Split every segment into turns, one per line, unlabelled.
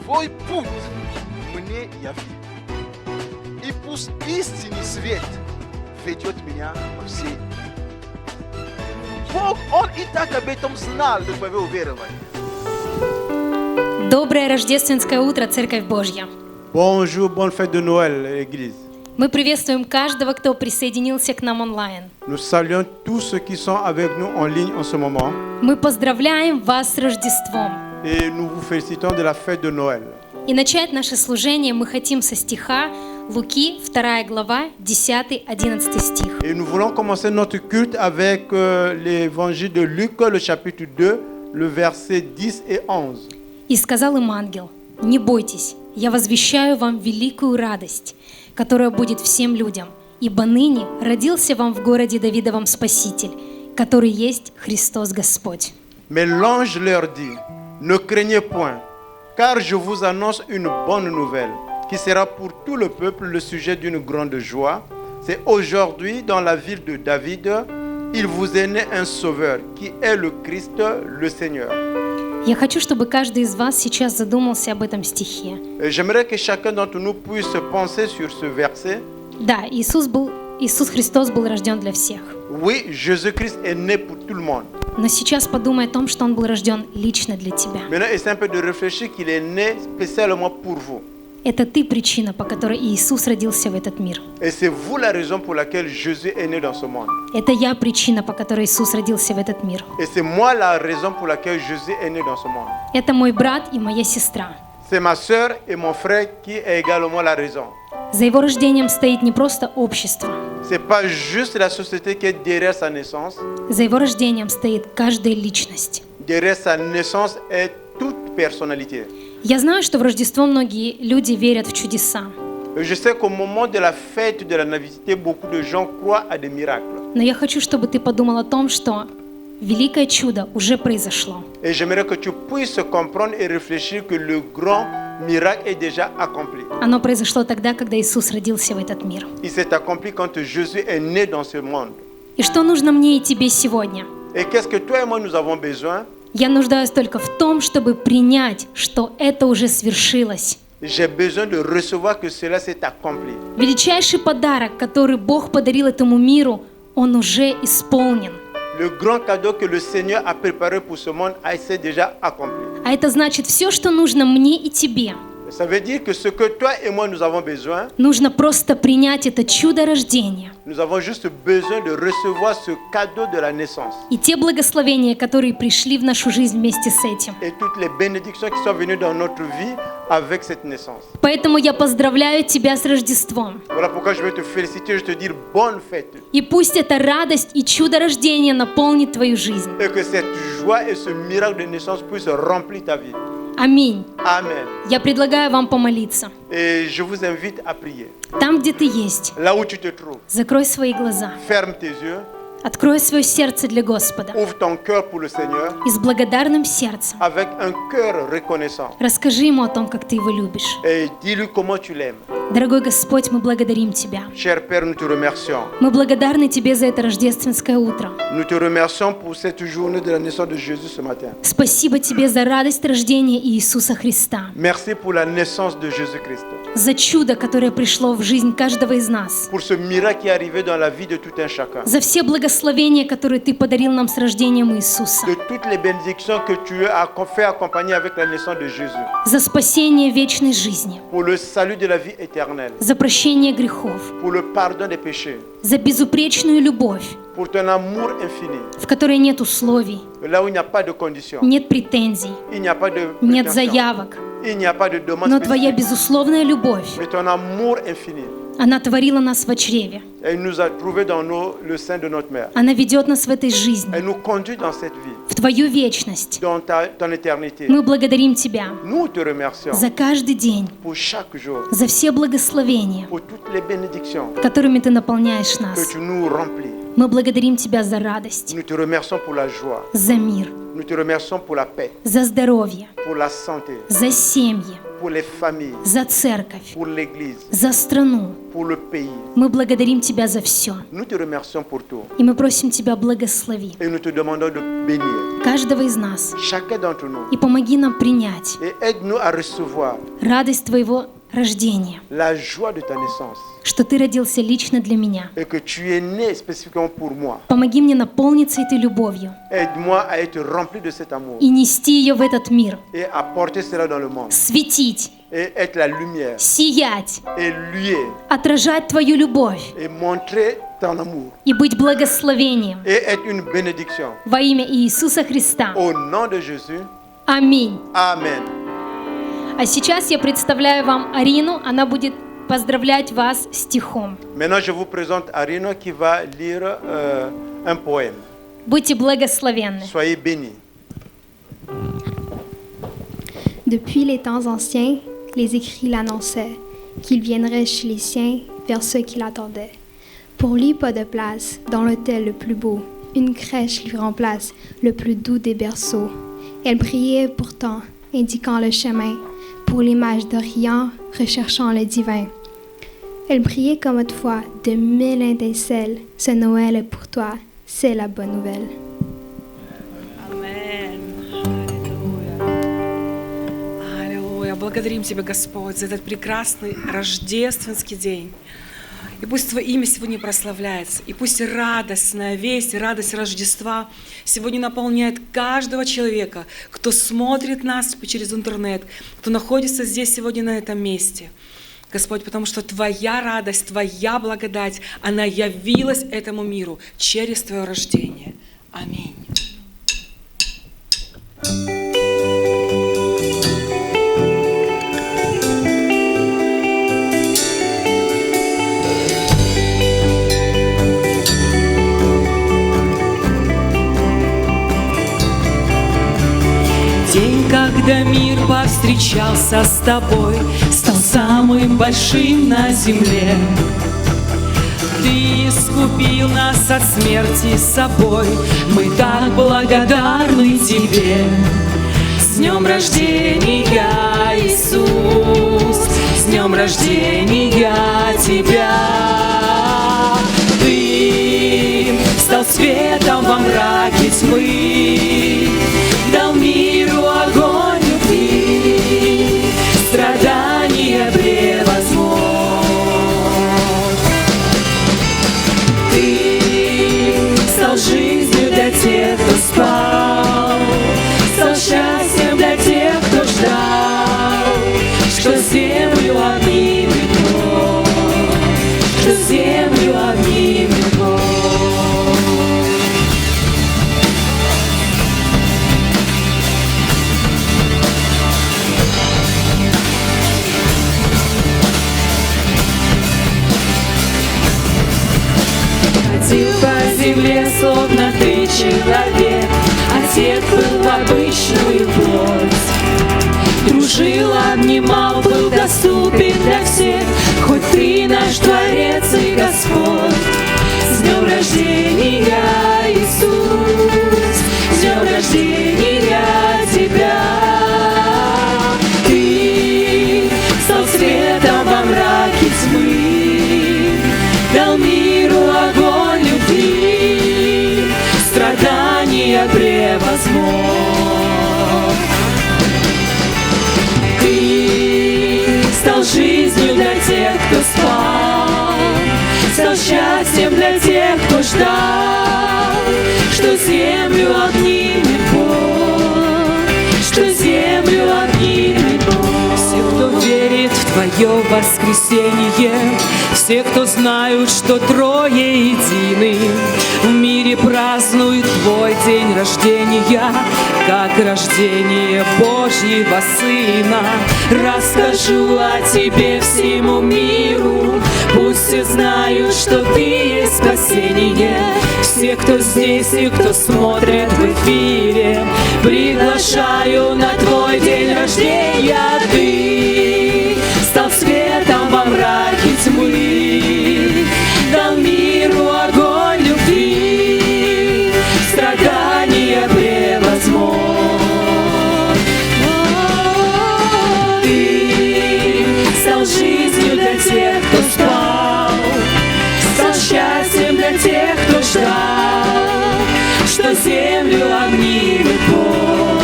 Твой путь мне яви. И пусть истинный свет ведет меня во все. Бог, Он и так об этом знал до твоего уверования.
Доброе рождественское утро, Церковь Божья!
Bonjour, bonne fête de Noël, Église.
Мы приветствуем каждого, кто присоединился к нам онлайн.
Nous saluons tous ceux qui sont avec nous en ligne en ce moment
Мы поздравляем вас с Рождеством.
et nous vous félicitons de la fête de Noël.
И начать наше служение мы хотим со стиха Луки, 2 глава, 10-11 стих.
Et nous voulons commencer notre culte avec l'évangile de Luc, le chapitre 2, le verset 10 et 11.
«И сказал им ангел: не бойтесь, я возвещаю вам великую радость, которая будет всем людям, ибо ныне родился вам в городе Давидовом Спаситель, который есть Христос Господь».
Mais l'ange leur dit, ne craignez point, car je vous annonce une bonne nouvelle, qui sera pour tout le peuple le sujet d'une grande joie. C'est aujourd'hui, dans la ville de David, il vous est né un sauveur, qui est le Christ, le Seigneur.
Я хочу, чтобы каждый из вас сейчас задумался об этом стихе.
Et j'aimerais que chacun d'entre nous puisse penser sur ce verset.
Да, Иисус Христос был рожден для всех.
Oui, Jésus-Christ est né pour tout le monde.
Но сейчас подумай о том, что Он был рожден лично для тебя.
Maintenant, essaie un peu de réfléchir qu'il est né spécialement pour vous.
Это ты причина, по которой Иисус родился в этот мир.
Et c'est vous la raison pour laquelle Jésus est né dans ce monde.
Это я причина, по которой Иисус родился в этот мир.
Et c'est moi la raison pour laquelle Jésus est né dans ce monde.
Это мой брат и моя сестра.
C'est ma sœur et mon frère qui est également la raison.
За его рождением стоит не просто общество.
C'est pas juste la société qui est derrière sa naissance.
За его рождением стоит каждая личность.
Derrière sa naissance est toute personnalité.
Я знаю, что в Рождество многие люди верят в чудеса.
Je sais qu'au moment de la fête de la nativité, beaucoup de gens croient à des miracles.
Но я хочу, чтобы ты подумал о том, что великое чудо уже произошло.
Et j'aimerais que tu puisses comprendre et réfléchir que le grand miracle est déjà accompli.
Оно произошло тогда, когда Иисус родился в этот мир.
Il s'est accompli quand Jésus est né dans ce monde.
И что нужно мне и тебе сегодня?
Et qu'est-ce que toi et moi nous avons besoin?
Я нуждаюсь только в том, чтобы принять, что это уже свершилось.
J'ai besoin de recevoir que cela s'est accompli.
Величайший подарок, который Бог подарил этому миру, он уже исполнен.
Le grand cadeau que le Seigneur a préparé pour ce monde s'est déjà accompli.
А это значит, все, что нужно мне и тебе,
Ça veut dire que ce que toi et moi nous avons besoin,
нужно просто принять это чудо рождения.
nous avons juste besoin de recevoir ce cadeau de la naissance.
И те благословения, которые пришли в нашу жизнь вместе с этим.
Et toutes les bénédictions qui sont venues dans notre vie avec cette naissance.
Поэтому я поздравляю тебя с Рождеством.
Voilà pourquoi je vais te féliciter, je te dire bonne fête.
И пусть эта радость и чудо рождения наполнит твою жизнь.
Et que cette joie et ce miracle de naissance puissent remplir ta vie.
Аминь.
Amen.
Я предлагаю вам помолиться.
Et je vous invite à prier.
Там, где ты есть,
Là où tu te trouves,
закрой свои глаза.
ferme tes yeux,
Открой свое сердце для Господа.
ouvre ton cœur pour le Seigneur
И с благодарным сердцем
avec un cœur reconnaissant.
расскажи Ему о том, как ты Его любишь.
Et dis-lui comment tu l'aimes.
Дорогой Господь, мы благодарим Тебя.
Cher Père, nous te remercions.
Мы благодарны Тебе за это рождественское утро.
Nous te remercions pour cette journée de la naissance de Jésus ce matin.
Спасибо Тебе за радость рождения Иисуса Христа.
Merci pour la naissance de Jésus-Christ.
За чудо, которое пришло в жизнь каждого из нас.
Pour ce miracle qui est arrivé dans la vie de tout un chacun.
За все благословения, которые Ты подарил нам с рождением Иисуса.
De toutes les bénédictions que tu as fait accompagner avec la naissance de Jésus.
За спасение вечной жизни.
Pour le salut de la vie éternelle.
За прощение грехов.
Pour le pardon des péchés.
За безупречную любовь,
Pour ton amour infini.
в которой нет условий,
Là où il n'y a pas de conditions.
нет претензий,
Il n'y a pas de
нет
prétentions.
заявок.
Il n'y a pas de demande
Но Твоя
spécifique.
безусловная любовь,
Mais ton amour infini.
она творила нас в чреве.
Elle nous a trouvés dans le sein de notre mère.
Она ведет нас в этой жизни,
Elle nous conduit dans cette vie,
в Твою вечность.
dans ton éternité.
Мы благодарим Тебя
Nous te remercions
за каждый день,
pour chaque jour,
за все благословения,
pour toutes les bénédictions
которыми Ты наполняешь
que
нас.
tu nous remplis.
Мы благодарим Тебя за радость,
Nous te remercions pour la joie.
за мир,
Nous te remercions pour la paix,
за здоровье,
pour la santé,
за семьи,
pour les familles,
за церковь,
pour l'Église,
за страну.
pour le pays.
Мы благодарим Тебя за все.
Nous te remercions pour tout
И мы просим Тебя, благослови
et nous te demandons de bénir
каждого из нас.
chacun d'entre nous
И помоги нам принять
et aide-nous à recevoir
радость Твоего рождения,
la joie de ta naissance
что Ты родился лично для меня.
et que tu es né spécifiquement pour moi.
Помоги мне наполниться этой любовью
Aide-moi à être rempli de cet amour
и нести ее в этот мир,
et à porter cela dans le monde
светить,
et être la lumière
сиять,
et luer
отражать Твою любовь
et montrer ton amour
и быть благословением
et être une bénédiction.
во имя Иисуса Христа.
Au nom de Jésus,
Аминь.
Amen.
А сейчас я представляю вам Арину, она будет поздравлять вас стихом.
Maintenant, je vous présente Arino qui va lire un poème.
Будьте благословенны.
Soyez bénis.
Depuis les temps anciens, les écrits l'annonçaient, qu'il viendrait chez les siens vers ceux qui l'attendaient. Pour lui, pas de place dans l'hôtel le plus beau, une crèche lui remplace le plus doux des berceaux. Elle priait pourtant, indiquant le chemin, pour l'image d'Orient, recherchant le divin. Elle priait comme autrefois de 1000 étincelles, ce Noël est pour toi, c'est la bonne nouvelle.
Аминь. Аллилуйя. Аллилуйя. Благодарим Тебя, Господь, за этот прекрасный рождественский день. И пусть Твое имя сегодня прославляется, и пусть радостная весть, радость Рождества сегодня наполняет каждого человека, кто смотрит нас через интернет, кто находится здесь сегодня на этом месте. Господь, потому что Твоя радость, Твоя благодать, она явилась этому миру через Твое рождение. Аминь. День, когда мир повстречался с Тобой, стал самым большим на земле. Ты искупил нас от смерти собой, мы так благодарны Тебе. С днем рождения, Иисус, с днем рождения Тебя. Ты стал светом во мраке тьмы, дал миру огонь любви, страдания превозмог. Ты стал жизнью для тех, кто спал, стал счастьем для тех, кто ждал, что землю обнимет Бог, что землю обнимет Бог. Ходил по земле, словно ты человек, одет был в обычную плоть. Дружил, обнимал, был доступен для всех, хоть ты наш Творец и Господь. С днем рождения, Иисус, с днем рождения Тебя. Ты стал светом во мраке тьмы, дал миру огонь любви, страдания превозмог. Ты стал жизнью для тех, кто спал, стал счастьем для тех, кто ждал, что землю обнимет Бог, что землю обнимет Бог. Все, кто верит в Твое воскресенье, все, кто знают, что Трое едины, в мире празднуют Твой день рождения, как рождение Божьего Сына. Расскажу о Тебе всему миру, пусть все знают, что Ты есть спасение. Все, кто здесь и кто смотрит в эфире, приглашаю на Твой день рождения. Ты стал светом во мраке тьмы, дал миру огонь любви, страдания превозмог. Ты что землю обнимет Бог,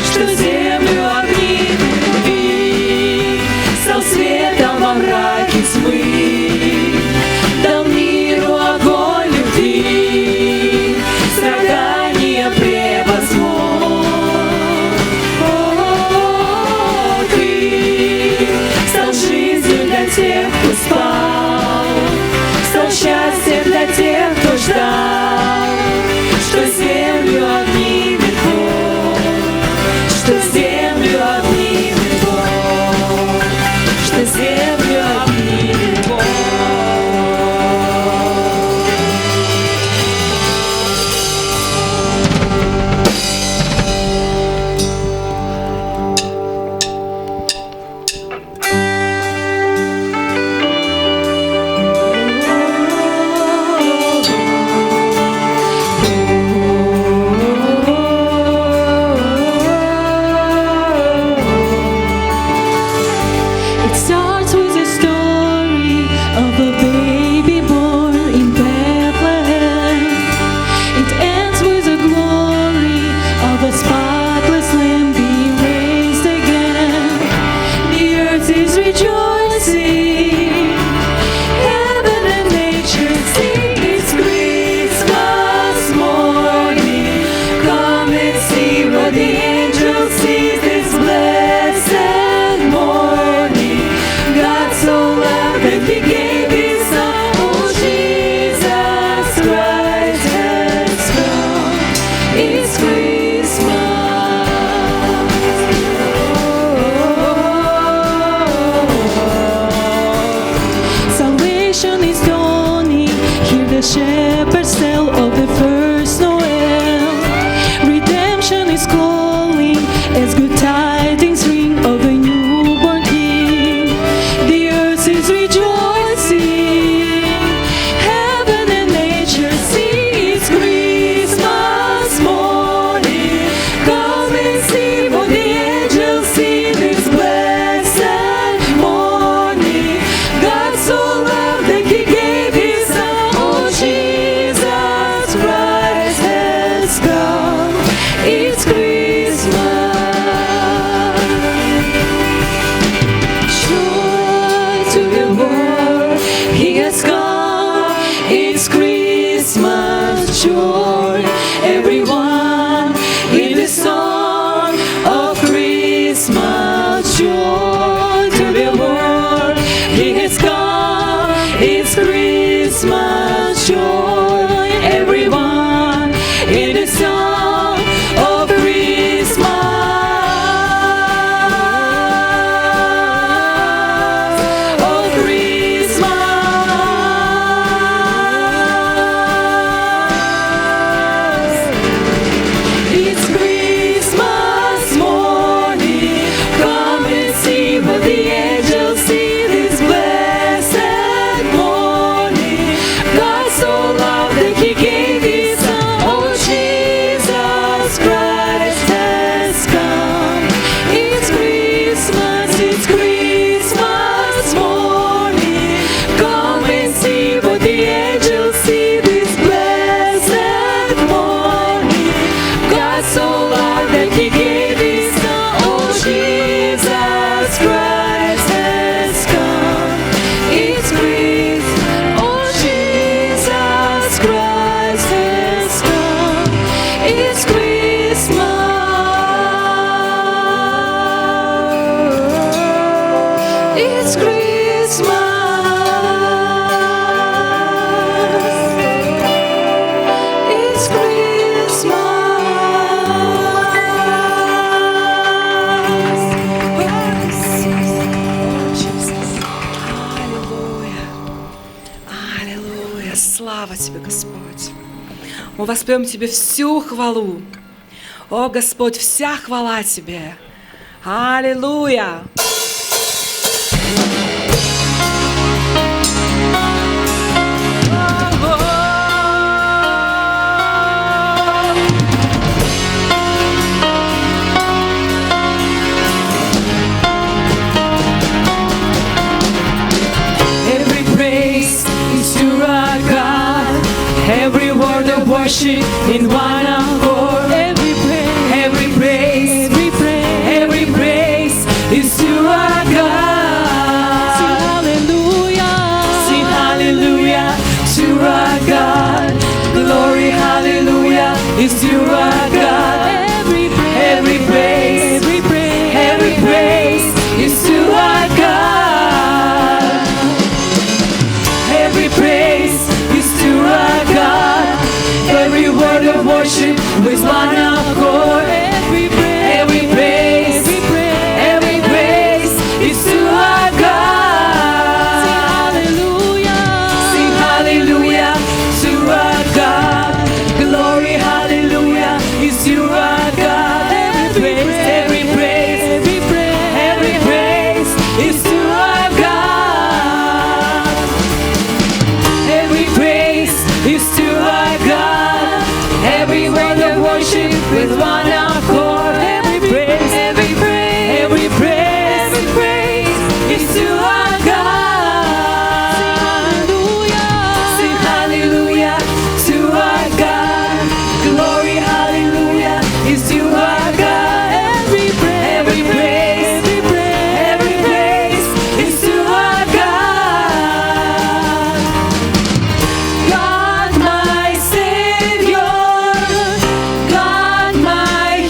что землю обнимет любви, стал светом во мраке тьмы, дал миру огонь любви, страдания превозмог. О, ты стал жизнью для тех, кто спал, стал счастьем для тех, кто ждал, что землю обнимет Бог, что землю обнимет Бог, что землю обнимет Бог.
It starts with a story of a baby born in Bethlehem. It ends with the glory of a spotless lamb being raised again. The earth is rejoicing, heaven and nature sing. It's Christmas morning. Come and see what the angels see this blessed morning. God so loved that He gave His Son. Oh, Jesus Christ has come. It's Christmas. Salvation is dawning. Hear the shepherds tell of the first Noel. Redemption is calling as good tidings ring of a newborn King. The earth is rejoicing, heaven and nature sing. It's Christmas morning. Come and see what the angels see this blessed morning. God so loved that He gave His Son. Oh, Jesus Christ has come. It's Christmas. Joy to the world, He has come. It's Christmas joy. Everyone in the song of Christmas joy to the world. He has come. It's Christmas joy. Everyone in the song of Christmas. Of Christmas. It's Christmas morning. Come and see what the angels see this blessed morning. God so loved that He gave His Son. Oh, Jesus Christ has come. It's Christmas. It's Christmas morning. Come and see what the angels see this blessed morning. God so loved that He gave His Son. Oh, Jesus Christ has come. It's Christmas. Oh, Jesus Christ has come. It's Christmas. It's Christmas. It's Christmas.
Аллилуйя. Аллилуйя. Слава Тебе, Господь. Мы воспоем Тебе всю хвалу. О, Господь, вся хвала Тебе. Аллилуйя.
Every praise is to our God. Every word of worship worship in one accord. Every praise, every praise, every praise, every praise is to our God. Sing hallelujah, sing hallelujah to our God. Glory, hallelujah is to our God. Every praise, every praise, every praise is to our God. Every praise is to our God. Every word of worship with one accord. Every praise, every praise, every praise, every praise is to our God. Sing hallelujah, sing hallelujah to our God. Glory, hallelujah is to our God. Every praise, every praise, every praise, every praise is to our God. Every praise is to our God. Every word of worship with one accord. Every praise, every praise, every praise, every praise is to our God. Sing hallelujah to our God. Glory, hallelujah is to our God. Every praise, every praise, every praise, every praise is to our God. God my Savior, God my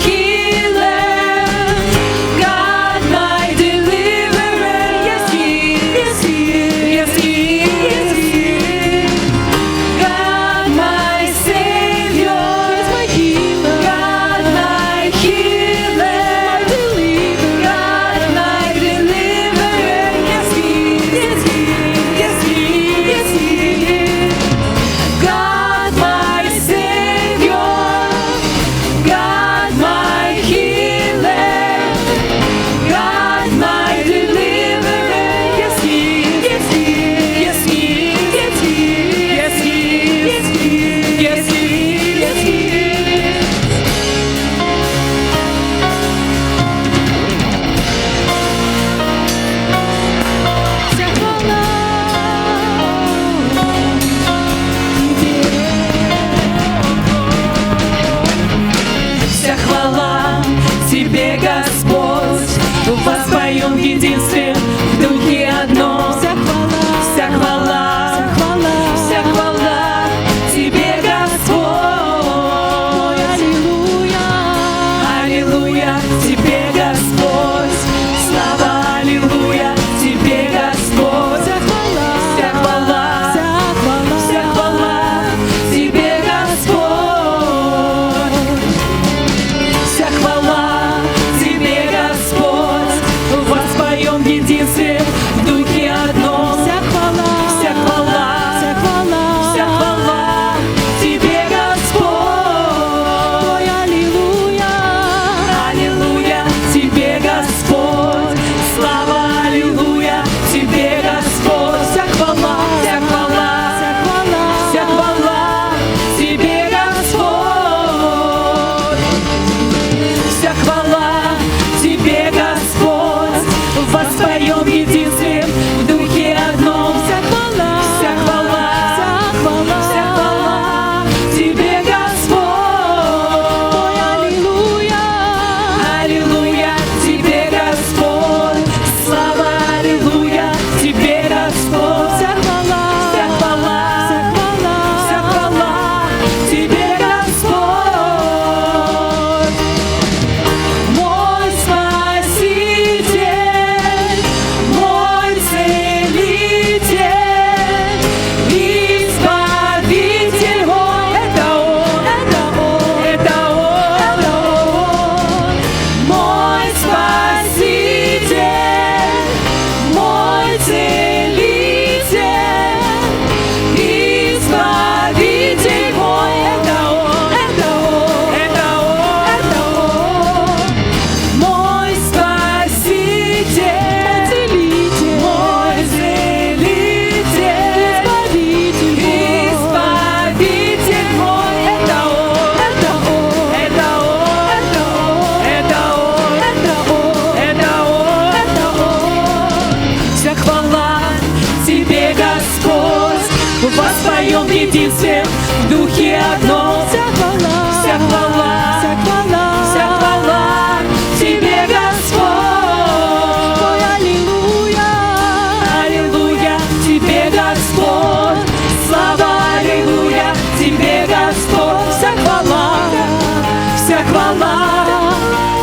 хвала,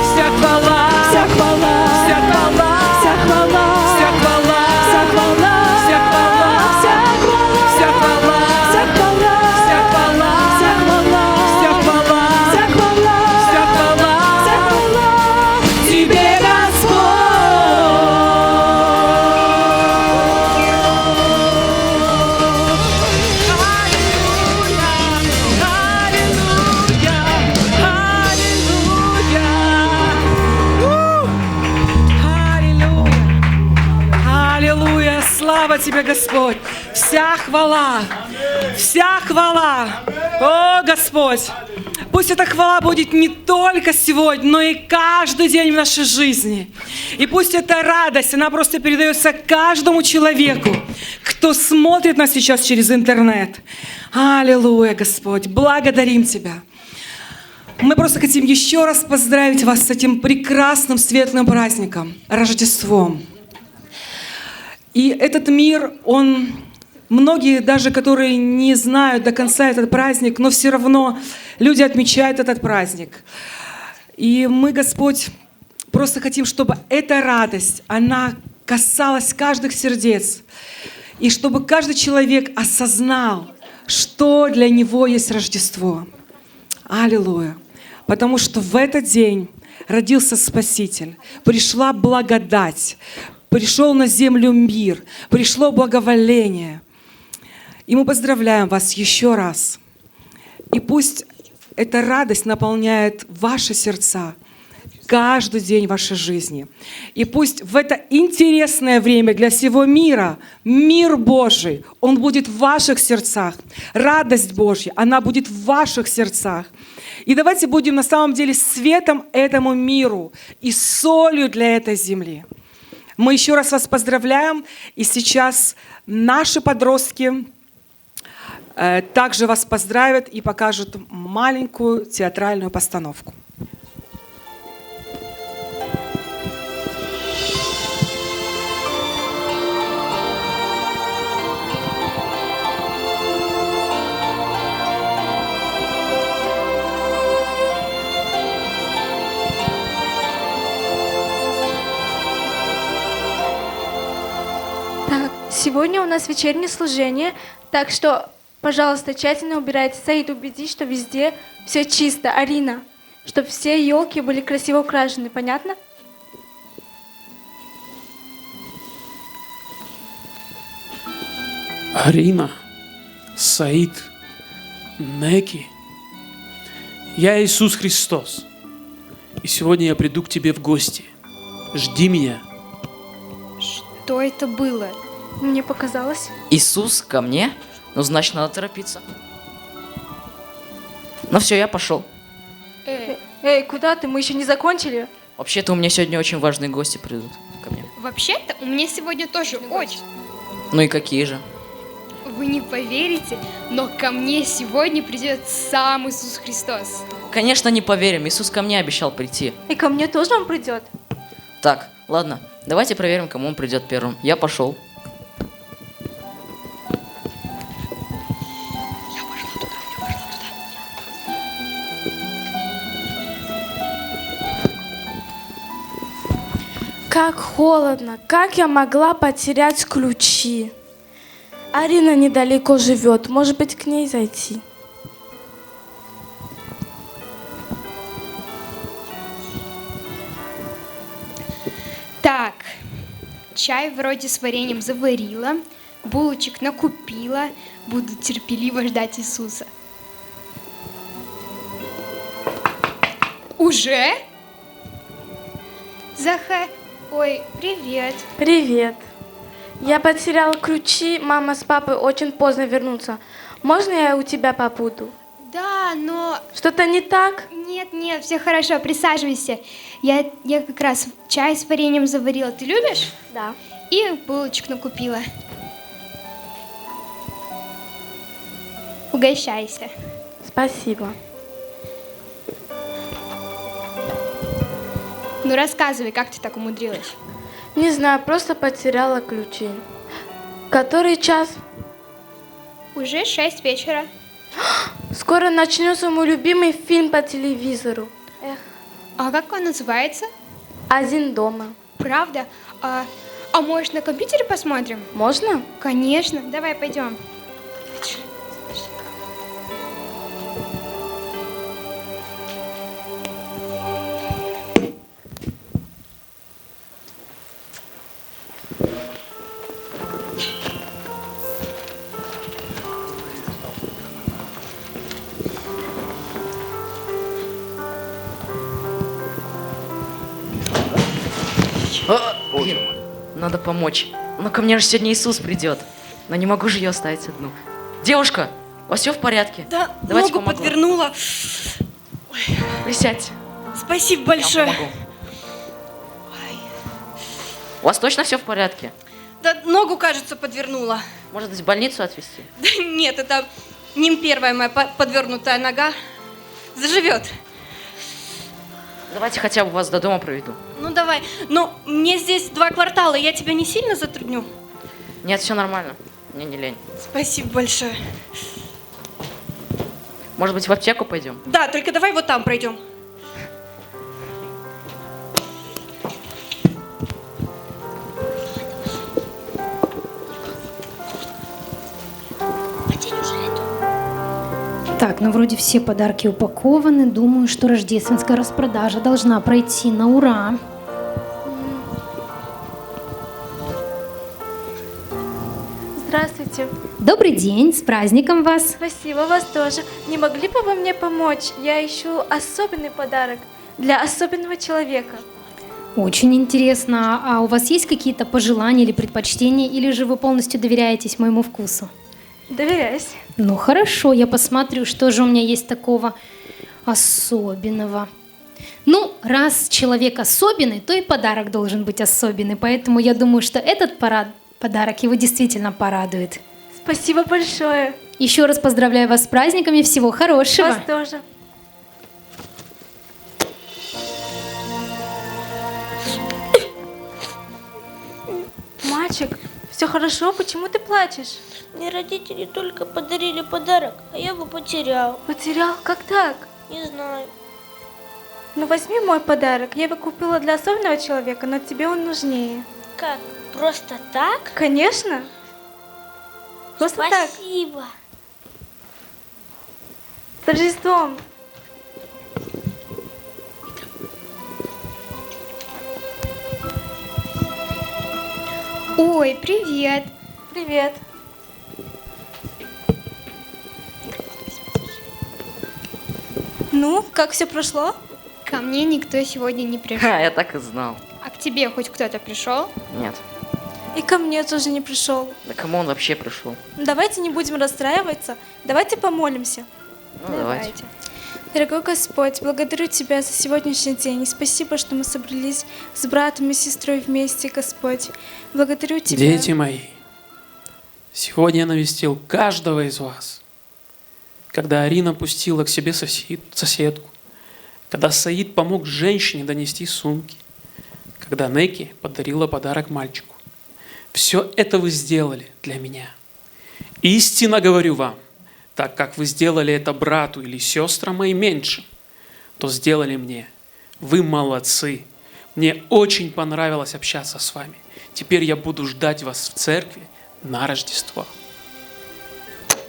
вся хвала,
вся хвала,
вся хвала,
вся хвала,
вся хвала,
вся хвала,
вся хвала,
вся хвала,
вся хвала,
вся хвала,
вся хвала,
вся хвала,
вся хвала,
вся хвала,
вся хвала,
вся хвала
Тебе, Аллилуйя! Слава Тебе, Господь! Вся хвала! Вся хвала! О, Господь! Пусть эта хвала будет не только сегодня, но и каждый день в нашей жизни. И пусть эта радость, она просто передается каждому человеку, кто смотрит нас сейчас через интернет. Аллилуйя, Господь! Благодарим Тебя! Мы просто хотим еще раз поздравить вас с этим прекрасным светлым праздником, Рождеством. И этот мир, многие даже, которые не знают до конца этот праздник, но все равно люди отмечают этот праздник. И мы, Господь, просто хотим, чтобы эта радость, она касалась каждых сердец. И чтобы каждый человек осознал, что для него есть Рождество. Аллилуйя. Потому что в этот день родился Спаситель, пришла благодать, пришел на землю мир, пришло благоволение. И мы поздравляем вас еще раз. И пусть эта радость наполняет ваши сердца каждый день вашей жизни. И пусть в это интересное время для всего мира, мир Божий, он будет в ваших сердцах. Радость Божья, она будет в ваших сердцах. И давайте будем на самом деле светом этому миру и солью для этой земли. Мы еще раз вас поздравляем, и сейчас наши подростки также вас поздравят и покажут маленькую театральную постановку.
Сегодня у нас вечернее служение, так что, пожалуйста, тщательно убирайте. Саид, убедись, что везде все чисто. Арина, чтобы все елки были красиво украшены, понятно?
Арина, Саид, Неки, я Иисус Христос, и сегодня я приду к тебе в гости. Жди меня.
Что это было?
Мне показалось.
Иисус ко мне? Ну, значит, надо торопиться. Ну все, я пошел.
Эй, куда ты? Мы еще не закончили.
Вообще-то у меня сегодня очень важные гости придут ко мне.
Вообще-то у меня сегодня тоже очень.
Ну и какие же?
Вы не поверите, но ко мне сегодня придет сам Иисус Христос.
Конечно, не поверим. Иисус ко мне обещал прийти.
И ко мне тоже он придет.
Так, ладно, давайте проверим, кому он придет первым. Я пошел.
Как холодно, как я могла потерять ключи? Арина недалеко живет, может быть, к ней зайти?
Так, чай вроде с вареньем заварила, булочек накупила, буду терпеливо ждать Иисуса. Уже? Захар, ой, привет.
Привет. Я потеряла ключи, мама с папой очень поздно вернутся. Можно я у тебя побуду?
Да, но...
Что-то не так?
Нет, все хорошо, присаживайся. Я как раз чай с вареньем заварила. Ты любишь?
Да.
И булочек накупила. Угощайся.
Спасибо.
Ну рассказывай, как ты так умудрилась?
Не знаю, просто потеряла ключи. Который час?
Уже 6 вечера.
Скоро начнется мой любимый фильм по телевизору.
А как он называется?
Один дома.
Правда? А может, на компьютере посмотрим?
Можно?
Конечно. Давай, пойдем.
Блин, надо помочь. Но ко мне же сегодня Иисус придет. Но не могу же ее оставить одну. Девушка, у вас все в порядке?
Да,
Давайте
ногу
помогу.
подвернула.
Присядьте.
Спасибо
Я
большое.
вам помогу. У вас точно все в порядке?
Да, ногу, кажется, подвернула.
Может быть, в больницу отвезти?
Да нет, это не первая моя подвернутая нога. Заживет.
Давайте хотя бы вас до дома проведу.
Ну давай. Но мне здесь 2 квартала, я тебя не сильно затрудню?
Нет, все нормально. Мне не лень.
Спасибо большое.
Может быть, в аптеку пойдем?
Да, только давай вот там пройдем.
Так, ну вроде все подарки упакованы. Думаю, что рождественская распродажа должна пройти на ура.
Здравствуйте.
Добрый день, с праздником вас.
Спасибо, вас тоже. Не могли бы вы мне помочь? Я ищу особенный подарок для особенного человека.
Очень интересно. А у вас есть какие-то пожелания или предпочтения, или же вы полностью доверяетесь моему вкусу?
Доверяюсь.
Ну хорошо, я посмотрю, что же у меня есть такого особенного. Ну, раз человек особенный, то и подарок должен быть особенный. Поэтому я думаю, что этот подарок его действительно порадует.
Спасибо большое.
Еще раз поздравляю вас с праздниками. Всего хорошего.
Вас тоже. Мальчик, все хорошо? Почему ты плачешь?
Мне родители только подарили подарок, а я его потерял.
Потерял? Как так?
Не знаю.
Ну возьми мой подарок. Я его купила для особенного человека, но тебе он нужнее.
Как? Просто так?
Конечно. Просто так.
Спасибо.
С Рождеством.
Ой, привет.
Привет. Ну, как все прошло?
Ко мне никто сегодня не пришел.
Ха, я так и знал.
А к тебе хоть кто-то пришел?
Нет.
И ко мне тоже не пришел.
Да кому он вообще пришел?
Давайте не будем расстраиваться. Давайте помолимся.
Ну, давайте.
Дорогой Господь, благодарю Тебя за сегодняшний день. И спасибо, что мы собрались с братом и сестрой вместе, Господь. Благодарю Тебя.
Дети мои, сегодня я навестил каждого из вас. Когда Арина пустила к себе соседку, когда Саид помог женщине донести сумки, когда Неки подарила подарок мальчику. Все это вы сделали для меня. Истинно говорю вам, так как вы сделали это брату или сестрам моим меньшим, то сделали мне. Вы молодцы. Мне очень понравилось общаться с вами. Теперь я буду ждать вас в церкви на Рождество.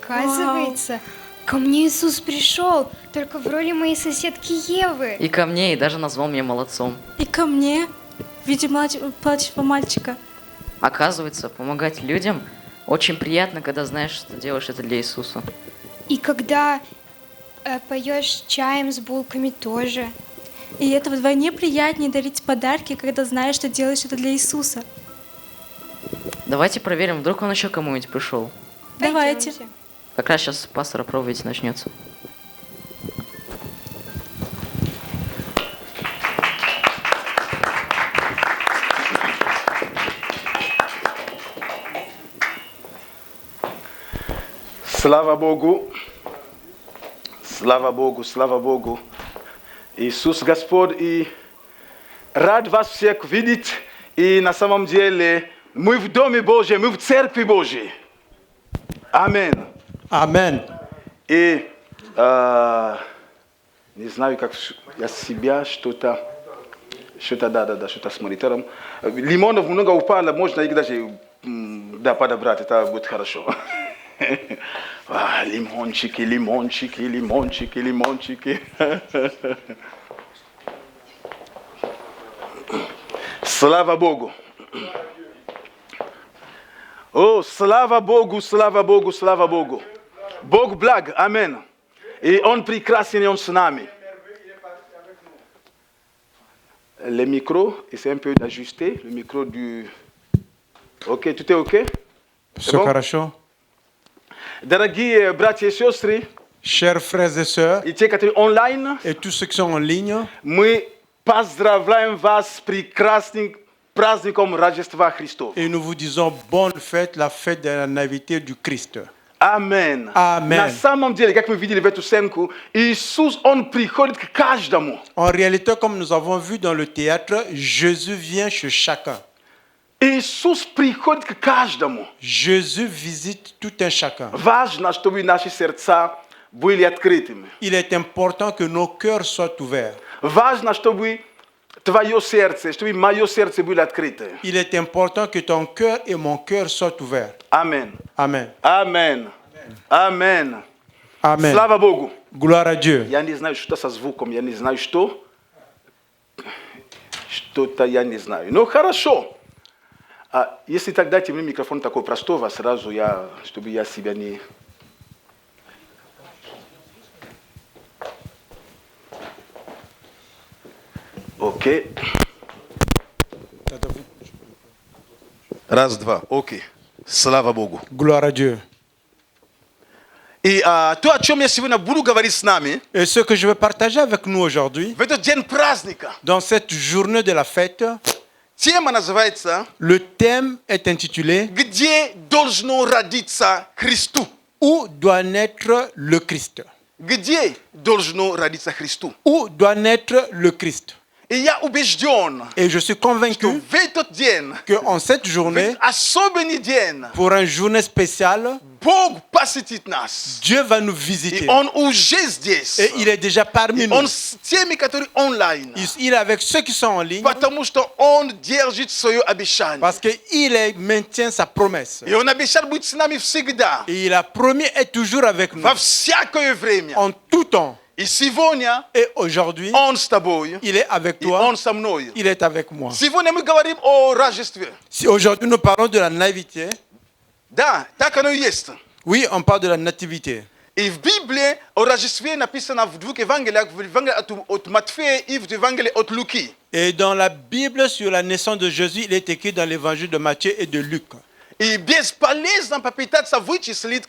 Оказывается, ко мне Иисус пришел, только в роли моей соседки Евы.
И ко мне, и даже назвал меня молодцом.
И ко мне в виде плачущего мальчика.
Оказывается, помогать людям очень приятно, когда знаешь, что делаешь это для Иисуса.
И когда поешь чаем с булками тоже.
И это вдвойне приятнее дарить подарки, когда знаешь, что делаешь это для Иисуса.
Давайте проверим, вдруг он еще кому-нибудь пришел.
Давайте.
Как раз сейчас пастора проповедь начнется.
Слава Богу, слава Богу, слава Богу. Иисус Господь, и рад вас всех видеть. И на самом деле мы в Доме Божьем, мы в Церкви Божьей. Аминь.
Amen.
И Не знаю, как я себя что-то с монитором. Лимонов много упало, можно их даже подобрать, это будет хорошо. Лимончики, лимончики, лимончики, лимончики. Слава Богу. О, слава Богу, слава Богу, слава Богу. Бог благ, амин. И Он прекрасен, и Он с нами. Le micro, essaie un peu d'ajuster le micro du... Ok, tout est ok?
Все хорошо.
Дорогие братья и сестры,
Chers frères et sœurs,
и те, которые онлайн,
et tous ceux qui sont en ligne,
мы поздравляем вас с прекрасным праздником Рождества Христова.
et nous vous disons bonne fête, la fête de la Nativité du Christ.
Амен.
Amen.
На самом деле, как мы видели в эту сценку, Иисус, Он приходит к каждому.
En réalité, comme nous avons vu dans le théâtre, Jésus vient chez chacun.
Иисус приходит к каждому.
Jésus visite tout un chacun.
Важно, чтобы наши сердца были открытыми.
Il est important que nos cœurs soient ouverts.
Важно, чтобы твое сердце, чтобы мое сердце были открыты.
Il est important que ton cœur et mon cœur soient ouverts.
Амен.
Amen.
Амен. Амен.
Amen.
Слава Богу.
Gloire à Dieu.
Я не знаю, что со звуком, я не знаю, что. Что-то я не знаю. Ну, хорошо. Если так дайте мне микрофон такой простого, сразу я, чтобы я себя не... Окей. Раз, два. Окей. Слава Богу.
Gloire à Dieu.
И то, о чем я сегодня буду говорить с нами,
Et ce que je veux partager avec nous aujourd'hui,
в этот день праздника,
dans cette journée de la fête,
тема называется
le thème est intitulé
«Где должно родиться Христу?»
Où doit naître le Christ?
Где должно родиться Христу?
Où doit naître le Christ?
И я убежден,
Et je suis convaincu
в этот день,
qu'en cette
в
journée,
этот особенный день,
pour une journée spéciale,
Бог посетит нас.
Dieu va nous
И
visiter.
Он уже здесь.
Et il est déjà parmi
И
nous.
Он с теми, которые онлайн.
Il est avec ceux qui sont en ligne
Потому что Он держит свое обещание.
parce qu'il maintient sa promesse.
И Он обещал быть с нами всегда.
Et il a promis être toujours avec nous
Во всякое время.
en tout temps.
И сегодня
Et aujourd'hui,
Он с тобой.
il est avec
И
toi,
Он со мной.
il est avec moi.
Сегодня мы говорим о Рождестве.
Si aujourd'hui nous parlons de la nativité,
Да, так оно и есть.
oui, on parle de la nativité.
И в Библии о Рождестве написано в двух Евангелиях, в Евангелии от Матфея и в Евангелии от Луки.
Et dans la Bible, sur la naissance de Jésus, il est écrit dans l'évangile de Matthieu et de Luc.
И бесполезно попытаться вычислить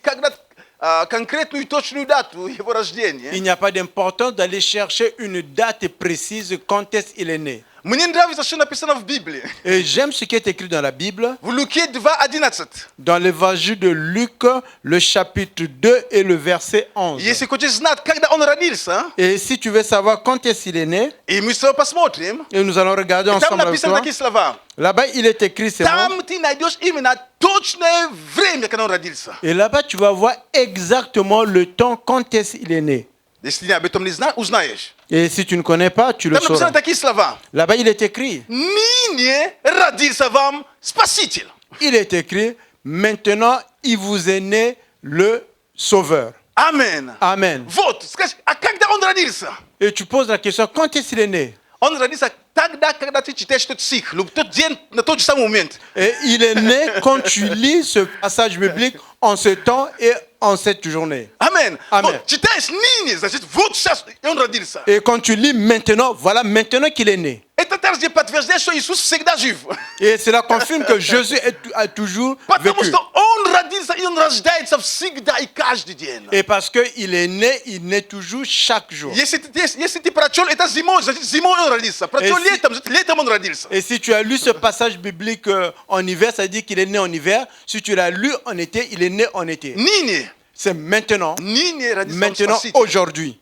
конкретную и точную дату его рождения.
Il n'y a pas d'importance d'aller chercher une date précise quand est-ce qu'il est né.
Мне нравится, что написано в Библии.
Et j'aime ce qui est écrit dans la Bible,
В Луке 2:11.
dans l'évangile de Luc, le chapitre 2 et le verset 11.
Если хочешь знать, когда он родился,
Et si tu veux savoir quand est-ce qu'il est né,
и мы с тобой посмотрим,
et nous allons regarder
там
ensemble avec
написаны
toi,
такие слова.
là-bas il est écrit ces mots.
Там ты найдешь именно точное время, когда он родился.
Et là-bas tu vas voir exactement le temps quand est-ce qu'il est né.
Если ты об этом не знаешь, узнаешь.
Et si tu ne connais pas, tu le
Там написаны
sauras.
такие слова.
Là-bas il est écrit.
Ныне родился вам Спаситель.
Il est écrit, maintenant il vous est né le Sauveur.
Amen.
Amen.
Вот, скажи, а когда он родился?
Et tu poses la question, quand est-ce qu'il est né?
Он родился тогда, когда ты читаешь тот стих, в тот день, на тот же самый момент.
Et il est né quand tu lis ce passage biblique en ce temps et en cette journée.
Amen.
Amen.
Вот, читаешь ныне, значит, вот сейчас он родился.
Et quand tu lis maintenant, voilà maintenant qu'il est né.
Это также подтверждает, что Иисус всегда жив.
Et cela confirme que Jésus a toujours
Потому
vécu.
что он родился, и он рождается всегда и каждый день.
Et parce qu'il est né, il naît toujours chaque jour.
Если ты прочел это зимой, значит, зимой он родился. Прочел летом, значит, летом он родился.
Et si tu as lu ce passage biblique en hiver, ça dit qu'il est né en hiver. Si tu l'as lu en été, il est né en été.
Ныне.
C'est maintenant,
Ныне родился
maintenant,
Спаситель.
aujourd'hui.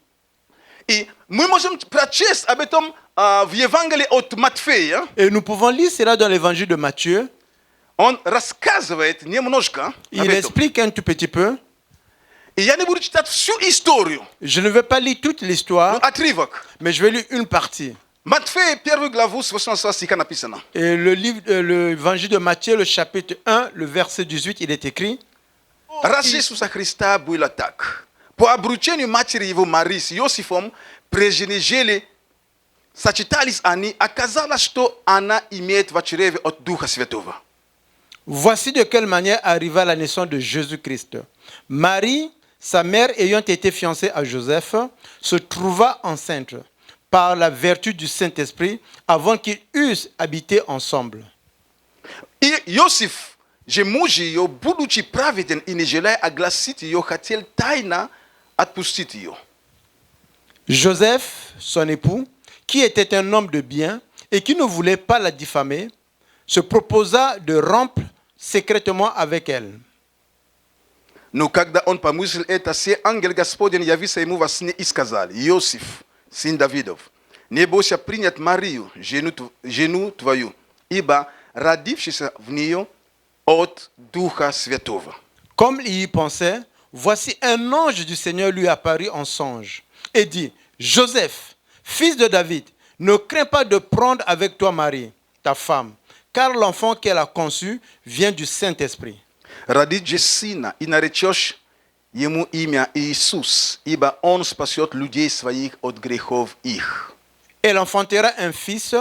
И мы можем прочесть об этом в Евангелии от Матфея.
Et nous pouvons lire cela dans l'évangile de Matthieu.
Он рассказывает немножко об
Il
этом.
explique un tout petit peu.
I ja nie budu czytać всю историю.
Je ne vais pas lire toute l'histoire,
Отрывок.
mais je vais lire une partie.
Матфея 1 главу с 18 стиха написано.
Et l'évangile de Matthieu, le chapitre 1, le verset 18, il est écrit:
Раз Иисуса Христа было так. По обручению матери его Марии с Иосифом преженежели, сочетались они, оказалось, что она имеет в чреве от Духа Святого.
Voici de quelle manière arriva la naissance de Jésus-Christ. Marie, sa mère ayant été fiancée à Joseph, se trouva enceinte par la vertu du Saint-Esprit avant qu'ils eussent habité ensemble.
И Иосиф, же муж ее, будучи праведен и не желая огласить ее, хотел тайно отпустить ее.
Joseph, son époux, qui était un homme de bien et qui ne voulait pas la diffamer, se proposa de rompre secrètement avec elle.
Но когда он помыслил это, все ангел Господень явился ему во сне и сказал: Иосиф, сын Давидов, не бойся принять Марию, жену твою, ибо родившийся в нее от Духа Святого.
Comme il y pensait, voici un ange du Seigneur lui apparut en songe et dit: Joseph, fils de David, ne crains pas de prendre avec toi Marie, ta femme, car l'enfant qu'elle a conçu vient du Saint-Esprit.
Родит же сына, и наречешь ему имя Иисус, ибо он спасет людей своих от грехов их.
Elle enfantera un fils,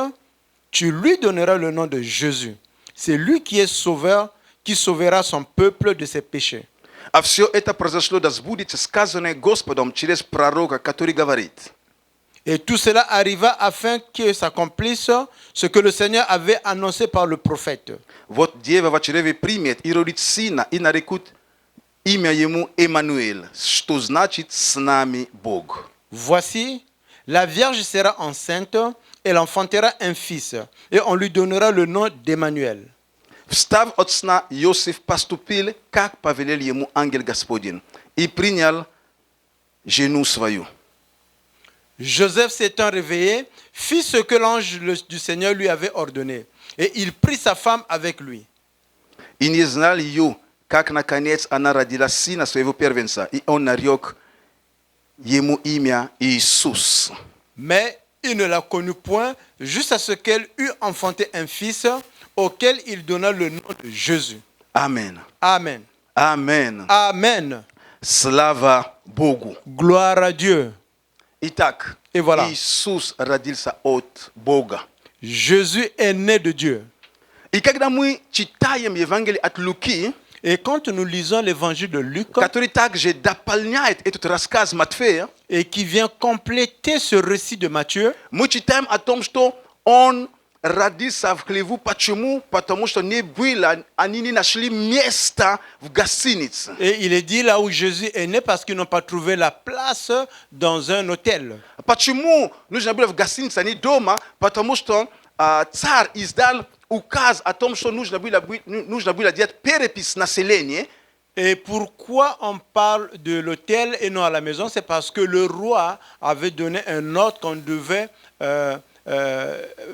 tu lui donneras le nom de Jésus. C'est lui qui est sauveur, qui sauvera son peuple de ses péchés.
А все это произошло, да сбудется сказанное Господом через пророка, который говорит:
Et tout cela arriva afin que s'accomplisse ce que le Seigneur avait annoncé par le prophète.
Вот дева в чреве примет и родит сына, и нарекут имя ему Эммануэль, что значит «с нами Бог».
Voici, la Vierge sera enceinte, elle enfantera un fils, et on lui donnera le nom d'Emmanuel.
Встав от сна, Иосиф поступил, как повелел ему ангел Господень, и принял жену свою.
Joseph s'étant réveillé, fit ce que l'ange du Seigneur lui avait ordonné, et il prit sa femme avec lui.
И не знал ее, как наконец она родила сына своего первенца, и он нарек ему имя Иисус.
Mais il ne la connut point jusqu'à ce qu'elle eût enfanté un fils, auquel il donna le nom de Jésus.
Amen.
Amen.
Amen.
Amen.
Слава Богу.
Gloire à Dieu.
Итак,
Et voilà.
Иисус родился от Бога.
Jésus est né de Dieu.
И когда мы читаем Евангелие от Луки,
Et quand nous lisons l'évangile de Luc,
который также дополняет этот рассказ Матфея,
et qui vient compléter ce récit de Matthieu,
мы читаем о том, что он родился в хлеву. Почему? Потому что не было, они не нашли места в гостинице.
et il est dit là où Jésus est né parce qu'ils n'ont pas trouvé la place dans un hôtel.
Почему нужно было в гостинице, а не дома? Потому что царь издал указ о том, что нужно было делать перепись населения.
Et pourquoi on parle de l'hôtel et non à la maison? C'est parce que le roi avait donné un ordre qu'on devait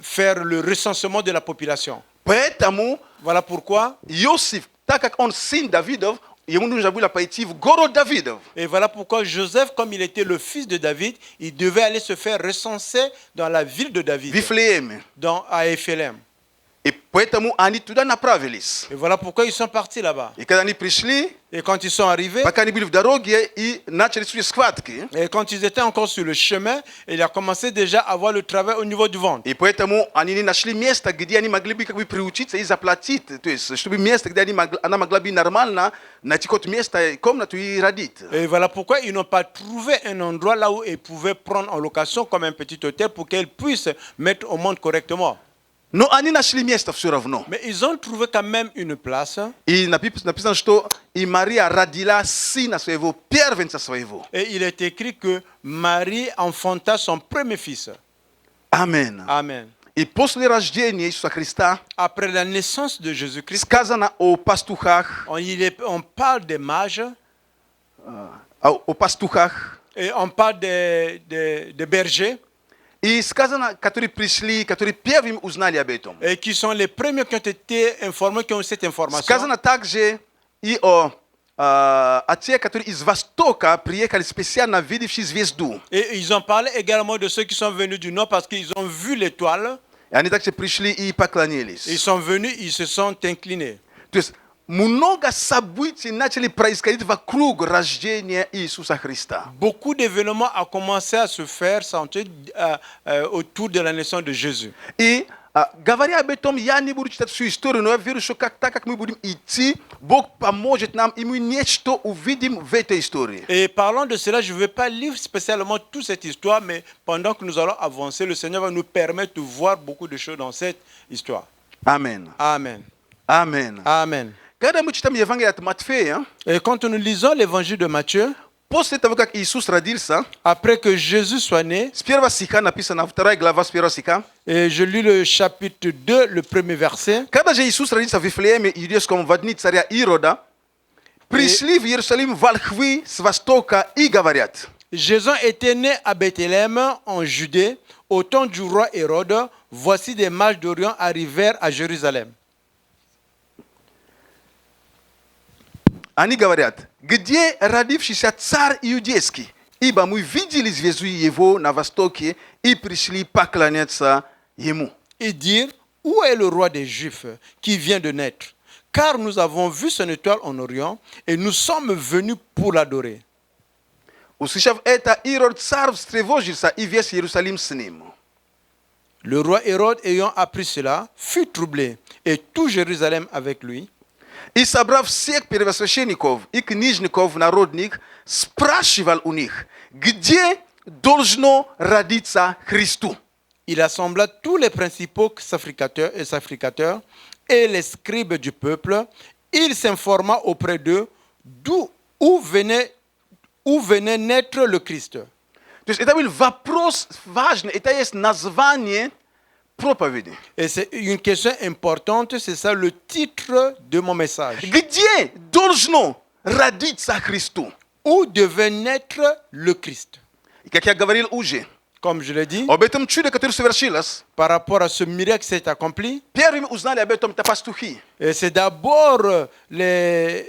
faire le recensement de la population.
Поэтому
Voilà pourquoi.
Иосиф, так как он сын Давидов, ему нужно было пойти в город Давидов.
Et voilà pourquoi Joseph, comme il était le fils de David, il devait aller se faire recenser dans la ville de David,
Вифлееме.
à Éphelem.
И поэтому они туда направились.
Et voilà pourquoi ils sont partis là-bas.
И когда они пришли,
Et quand ils sont arrivés,
пока они были в дороге, и начали схватки.
et quand ils étaient encore sur le chemin, il a commencé déjà à avoir le travail au niveau du ventre.
И поэтому они не нашли места, где они могли бы приучиться и заплатить. То есть, чтобы место, где она могла бы нормально найти какое-то место, комнату и родить.
Et voilà pourquoi ils n'ont pas trouvé un endroit là où ils pouvaient prendre en location comme un petit hôtel pour qu'ils puissent mettre au monde correctement.
Но они нашли место все равно.
Mais ils ont trouvé quand même une place.
И написано, что и Мария родила сына своего, первенца своего.
Et il est écrit que Marie enfanta son premier fils.
Amen.
Amen.
И после рождения Иисуса Христа
Après la naissance de Jésus-Christ,
сказано о пастухах,
on parle des mages,
о пастухах,
et on parle des bergers,
и сказано, которые пришли, которые первыми узнали об этом.
et qui sont les premiers qui ont été informés, qui ont cette information.
Сказано также и о a tie, который из Востока приехали специально, видевшие звезду.
Et ils ont parlé également de ceux qui sont venus du nord parce qu'ils ont vu l'étoile.
И они также пришли и поклонились.
Ils sont venus, ils se sont inclinés.
То есть много событий начали происходить вокруг рождения Иисуса Христа.
Beaucoup d'événements ont commencé à se faire sentir autour de la naissance de Jésus.
И говоря об этом, я не буду читать всю историю, но я верю, что так как мы будем идти, Бог поможет нам, и мы нечто увидим в этой истории.
Et parlant de cela, je ne vais pas lire spécialement toute cette histoire, mais pendant que nous allons avancer, le Seigneur va nous permettre de voir beaucoup de choses dans cette histoire.
Amen.
Amen.
Amen.
Amen.
Когда мы читаем Евангелие от Матфея,
Et quand nous lisons l'évangile de Matthieu,
после того, как Иисус родился,
après que Jésus soit né,
с первого стиха написано, 2 глава с первого стиха,
et je lis le chapitre 2, le premier verset.
когда же Иисус родился в Вифлееме Иудейском в дни царя Ирода, пришли в Иерусалим волхвы с востока и говорят:
Jésus était né à Bethléem, en Judée, au temps du roi Hérode. Voici des mages d'Orient arrivèrent à Jérusalem.
Они говорят: где родившийся царь иудейский? Ибо мы видели звезду его на востоке и пришли поклоняться ему.
Et dire: où est le roi des Juifs qui vient de naître? Car nous avons vu son étoile en Orient et nous sommes venus pour l'adorer.
Услышав это, Ирод царь встревожился, и весь Иерусалим с ним.
Le roi Hérode, ayant appris cela, fut troublé, et tout Jérusalem avec lui.
И, собрав всех первосвященников и книжников народных, спрашивал у них, где должно родиться Христу.
Il assembla tous les principaux sacrificateurs et les scribes du peuple. Il s'informa auprès d'eux où venait naître le Christ.
То есть это был вопрос важный, это есть название проповеди.
Et c'est une question importante, c'est ça le titre de mon message.
Где должно родиться Христу?
Où devait naître le Christ?
И как я говорил уже,
comme je l'ai dit,
об этом чуде, которое совершилось,
par rapport à ce miracle qui s'est accompli,
первыми узнали об этом пастухи.
Et c'est d'abord les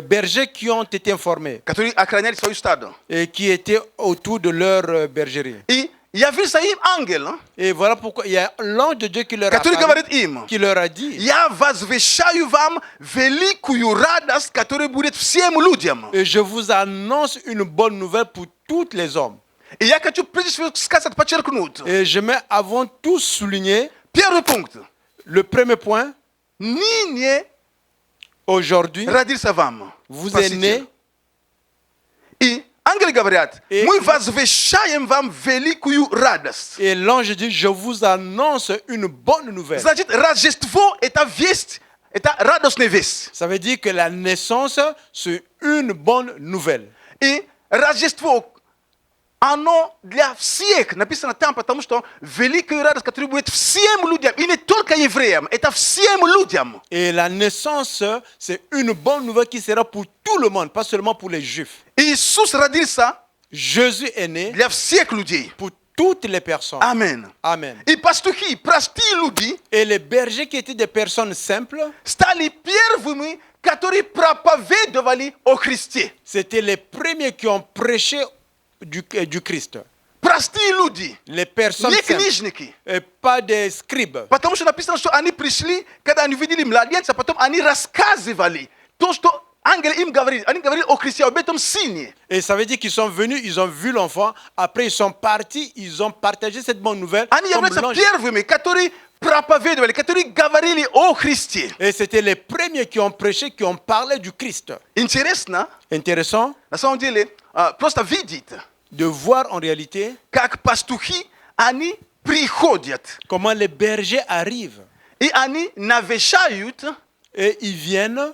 bergers qui ont été informés,
которые охраняли свое стадо.
Et qui étaient autour de leur bergerie.
И явился им ангел,
Et voilà pourquoi il y a l'ange de Dieu qui leur
который говорит им:
qui leur a dit:
я возвещаю вам великую радость, которая будет всем людям.
Et je vous annonce une bonne nouvelle pour tous les hommes.
И я хочу прежде всего сказать, подчеркнуть.
Et je mets avant tout souligner.
Первый пункт.
Le premier point.
Ныне
aujourd'hui
родился вам
vous êtes né.
И ангелы говорят: мы возвещаем вам великую радость.
Et l'ange dit: je vous annonce une bonne nouvelle.
Значит, Рождество — это весть, это радостная весть.
Ça veut dire que la naissance, c'est une bonne nouvelle.
И Рождество, оно для всех написано там, потому что великая радость, которая будет всем людям, и не только евреям, это всем людям.
Et la naissance, c'est une bonne nouvelle qui sera pour tout le monde, pas seulement pour les Juifs.
Иисус родился
Jésus est né
для всех людей.
Pour toutes les personnes.
Amen.
Amen.
И пастухи, простые люди,
et les bergers qui étaient des personnes simples,
стали первыми, которые проповедовали о Христе.
C'était les premiers qui ont prêché du Christ.
Простые люди,
les personnes
не книжники,
et pas des scribes.
Потому что написано, что они пришли, когда они видели младенца, потом они рассказывали то, что ангел им говорит. Они говорили о Христе, об этом сыне.
Et ça veut dire qu'ils sont venus, ils ont vu l'enfant, après ils sont partis, ils ont partagé cette bonne nouvelle.
Они являются первыми, которые проповедовали, которые говорили о Христе.
Et c'était les premiers qui ont prêché, qui ont parlé du Christ.
Интересно,
Intéressant,
на самом деле, просто видеть,
de voir en réalité
как пастухи, они приходят.
Comment les bergers arrivent.
И они навещают.
Et ils viennent.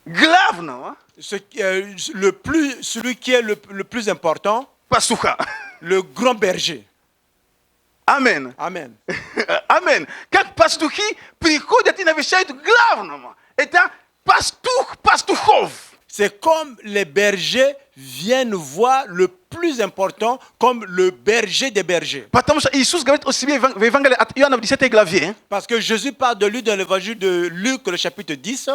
Главного.
Celui qui est le plus important.
Пастуха.
Le grand berger.
Amen.
Amen.
Amen. Как пастухи приходят и навещают главного. Это пастух пастухов.
c'est comme les bergers viennent voir le plus important comme le berger des bergers.
Потому что Иисус говорит о себе в Евангелии от Иоанна в 10 главе.
Parce que Jésus parle de lui dans l'évangile de Luc, le chapitre 10,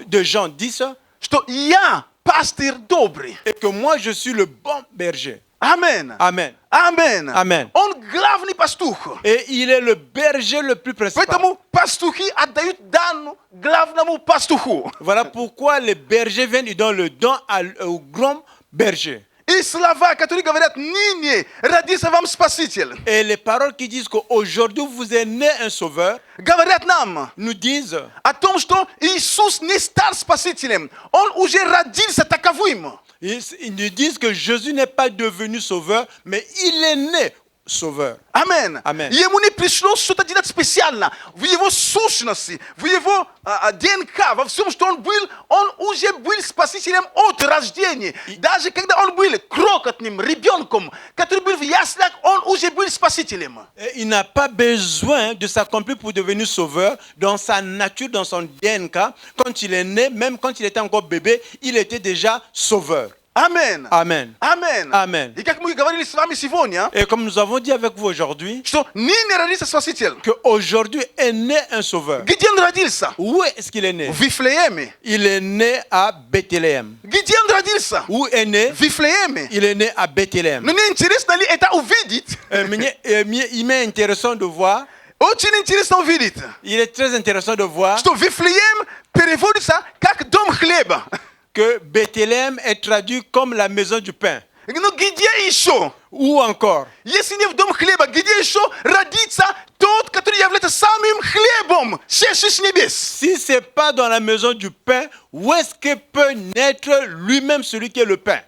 de
Jean 10,
что я пастырь добрый.
Et que moi je suis le bon berger.
Amen.
Amen.
Amen.
Amen.
Он главный пастух.
Et il est le berger le plus principal.
Поэтому пастухи отдают дан главному пастуху.
Voilà pourquoi les bergers viennent et donnent le don au grand berger.
И слова, которые говорят, ныне родился вам Спаситель.
Et les paroles qui disent qu'aujourd'hui vous est né un sauveur,
говорят нам,
nous disent
о том, что Иисус не стал Спасителем. Он уже родился таковым.
Ils nous disent que Jésus n'est pas devenu sauveur, mais il est né sauveur.
Amen.
Amen.
Ему не пришлось что-то делать специально. В его сущности, в его ДНК, во всем, что он был, он уже был спасителем от рождения. Даже когда он был крохотным ребенком, который был в яслях, он уже был спасителем.
Et il n'a pas besoin de s'accomplir pour devenir sauveur dans sa nature, dans son DNK. Quand il est né, même quand il était encore bébé, il était déjà sauveur.
Amen.
Amen.
Amen.
Amen.
И как мы говорили с вами сегодня,
Et comme nous avons dit avec vous aujourd'hui,
что ныне родился Спаситель.
Qu'aujourd'hui est né un sauveur.
Где он родился?
Où est-ce qu'il est né?
В Вифлееме.
Il est né à Bethléem.
Где он родился?
Où est né?
В Вифлееме.
Il est né à Bethléem.
Но мне интересно ли это увидеть?
Il m'est intéressant de voir.
Очень интересно увидеть.
Il est très intéressant de voir.
Что Вифлеем переводится как дом хлеба.
Que Bethléem est traduit comme la maison du pain.
Но где еще?
Ou encore?
Если не в дом хлеба, где еще родится тот, который является самым хлебом, сшедший с небес?
Si c'est pas dans la maison du pain, où est-ce que peut naître lui-même celui qui est le pain?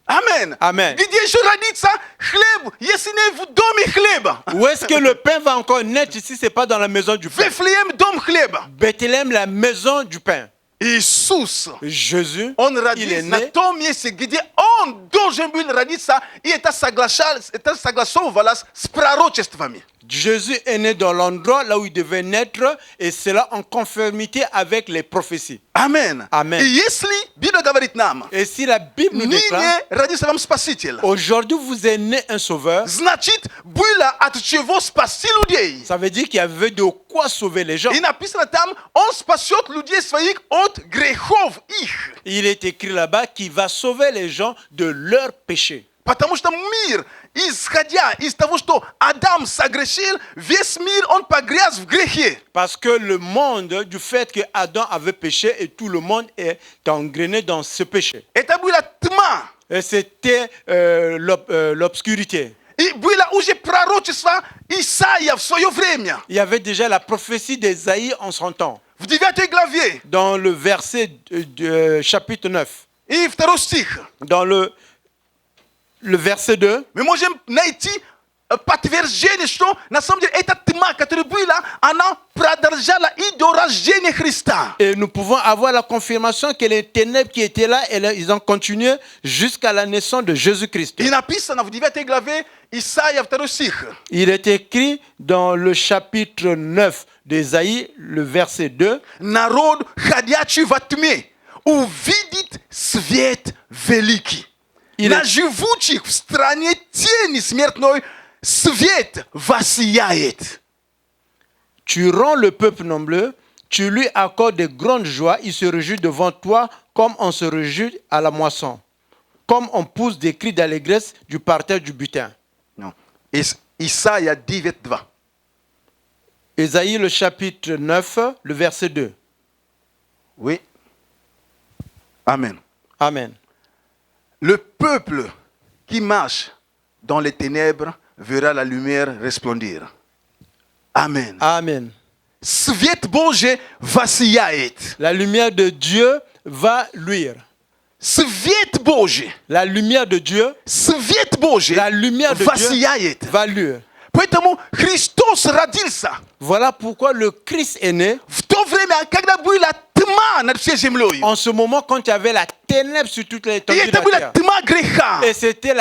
Amen.
Amen.
Где еще родится хлеб, если не в доме хлеба?
Où est-ce que le pain va encore naître si c'est pas dans la maison du pain?
Вифлеем дом хлеба.
Bethléem, la maison du pain.
Иисус,
Jésus,
он
il est
родился на
né.
том месте, где он должен был родиться, и это согласовывалось с пророчествами.
Jésus est né dans l'endroit là où il devait naître, et cela en conformité avec les prophéties.
Amen.
Amen.
И если Библия говорит нам,
Et si la Bible nous déclare,
ныне родился вам Спаситель,
aujourd'hui vous est né un sauveur,
значит, было от чего спасти людей.
ça veut dire qu'il y avait de quoi sauver les gens.
И написано там, он спасет людей своих от грехов их.
Il est écrit là-bas qu'il va sauver les gens de leurs péchés.
Потому что мир, исходя из того, что Адам согрешил, весь мир, он погряз в грехе.
Parce que le monde, du fait que Adam avait péché, et tout le monde est engrainé dans ce péché.
Это была тьма.
Et c'était l'obscurité.
И было уже пророчество Исаия в свое время.
Il y avait déjà la prophétie d'Ésaïe en son temps.
В 9 главе.
Dans le verset chapitre 9.
И 2 стих.
Dans le verset 2.
Мы можем найти подтверждение, что на самом деле эта тьма, которая была, она продолжала и до рождения Христа.
Et nous pouvons avoir la confirmation que les ténèbres qui étaient là, ils ont continué jusqu'à la naissance de Jésus-Christ.
И написано в 9 главе Исаия 2 стих.
Il est écrit dans le chapitre 9 d'Ésaïe, le verset 2.
Народ, ходячий во тьме, увидит свет великий. На живучих в стране тени смертной свет воссияет.
Tu rends le peuple nombreux, tu lui accordes de grandes joies, il se réjouit devant toi comme on se réjouit à la moisson, comme on pousse des cris d'allégresse du parterre du butin.
Non. Исаия 9:2.
Ésaïe le chapitre 9, le verset 2.
Oui. Amen.
Amen.
Le peuple qui marche dans les ténèbres verra la lumière resplendir. Amen.
Amen.
Свет Божий воссияет.
La lumière de Dieu va luire.
Свет Божий.
La lumière de Dieu.
Свет Божий.
La lumière de
воссияет.
Dieu va luire.
Поэтому Христос родился.
Voilà pourquoi le Christ est né.
В то время, когда была тьма над всей землей.
En ce moment, quand il y avait la ténèbre sur toute l'étendue
И
de
это была
la terre.
тьма греха.
Et c'était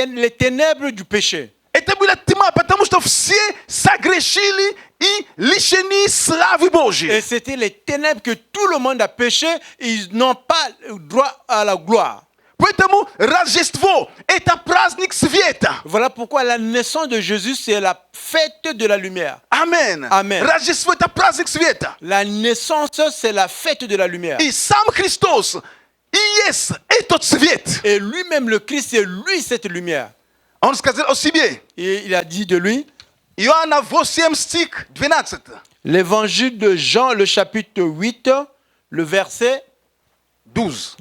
les ténèbres du péché.
Это была тьма, Потому что все согрешили и лишены славы Божьей.
Et c'était les ténèbres que tout le monde a péché et ils n'ont pas droit à la gloire.
Поэтому Рождество – это праздник света.
Voilà pourquoi la naissance de Jésus, c'est la fête de la lumière.
Amen.
Amen.
Рождество – это праздник света.
La naissance, c'est la fête de la lumière.
И сам Христос и есть этот свет.
Et lui-même, le Christ, c'est lui cette lumière.
Он сказал о себе.
Et il a dit de lui,
Иоанна 8 стих 12.
l'évangile de Jean, le chapitre 8, le verset 12.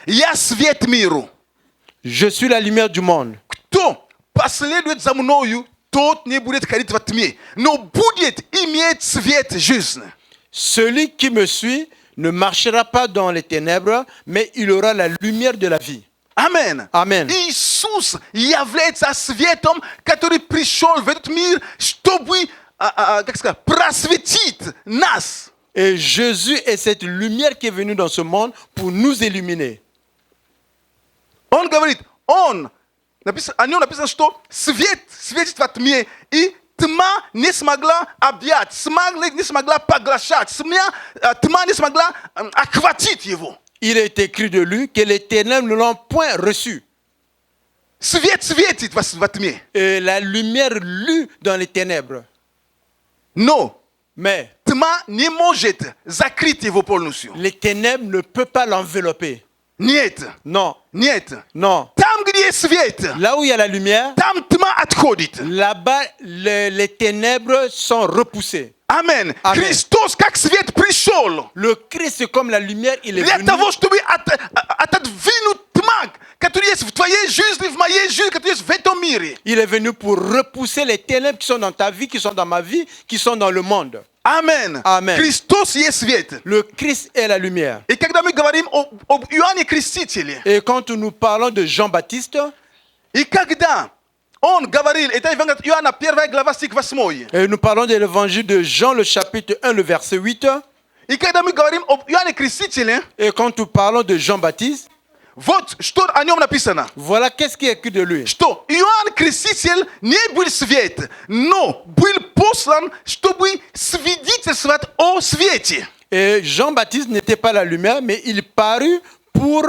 Я свет миру.
Je suis la lumière du monde.
Кто последует за мною, тот не будет ходить во тьме, но будет иметь свет жизни.
Celui qui me suit ne marchera pas dans les ténèbres, mais il aura la lumière de la vie.
Amen.
Amen.
Иисус является светом, который пришел в этот мир, чтобы, как сказать, просветить нас.
Et Jésus est cette lumière qui est venue dans ce monde pour nous illuminer.
Он говорит, о нем написано, что свет светит во тьме, и тьма не смогла объять, тьма не смогла поглощать, тьма не смогла охватить его.
Il est écrit de lui que les ténèbres ne l'ont point reçu.
Свет светит во тьме.
Et la lumière lue dans les ténèbres. Mais
тьма не может закрыть его полностью.
Les ténèbres ne peuvent pas l'envelopper.
Нет.
Non.
Нет.
Non.
Там, где есть свет,
là où il y a la lumière,
там тьма отходит.
Là-bas, les ténèbres sont repoussées.
Amen. Христос как свет пришел.
Le Christ c'est comme la lumière, il est
Для
venu.
того, чтобы отодвинуть тьма, которая есть в твоей жизни, в моей жизни, которая есть в этом мире.
Il est venu pour repousser les ténèbres qui sont dans ta vie, qui sont dans ma vie, qui sont dans le monde.
Amen.
Amen.
Христос есть свет.
Le Christ est la lumière.
И когда мы говорим об Иоанне Крестителе,
Et quand nous parlons de Jean-Baptiste,
и когда он говорил, это Евангелие от Иоанна, 1 глава, стих 8.
Et nous parlons de l'évangile de Jean, le chapitre 1, le verset 8.
И когда мы говорим об Иоанне Крестителе,
et quand nous parlons de Jean-Baptiste,
вот что о нем написано.
Voilà qu'est-ce qui est écrit de lui.
Что Иоанн Креститель не был свет, но был послан, чтобы свидетельствовать о свете.
Et Jean-Baptiste n'était pas la lumière, mais il parut pour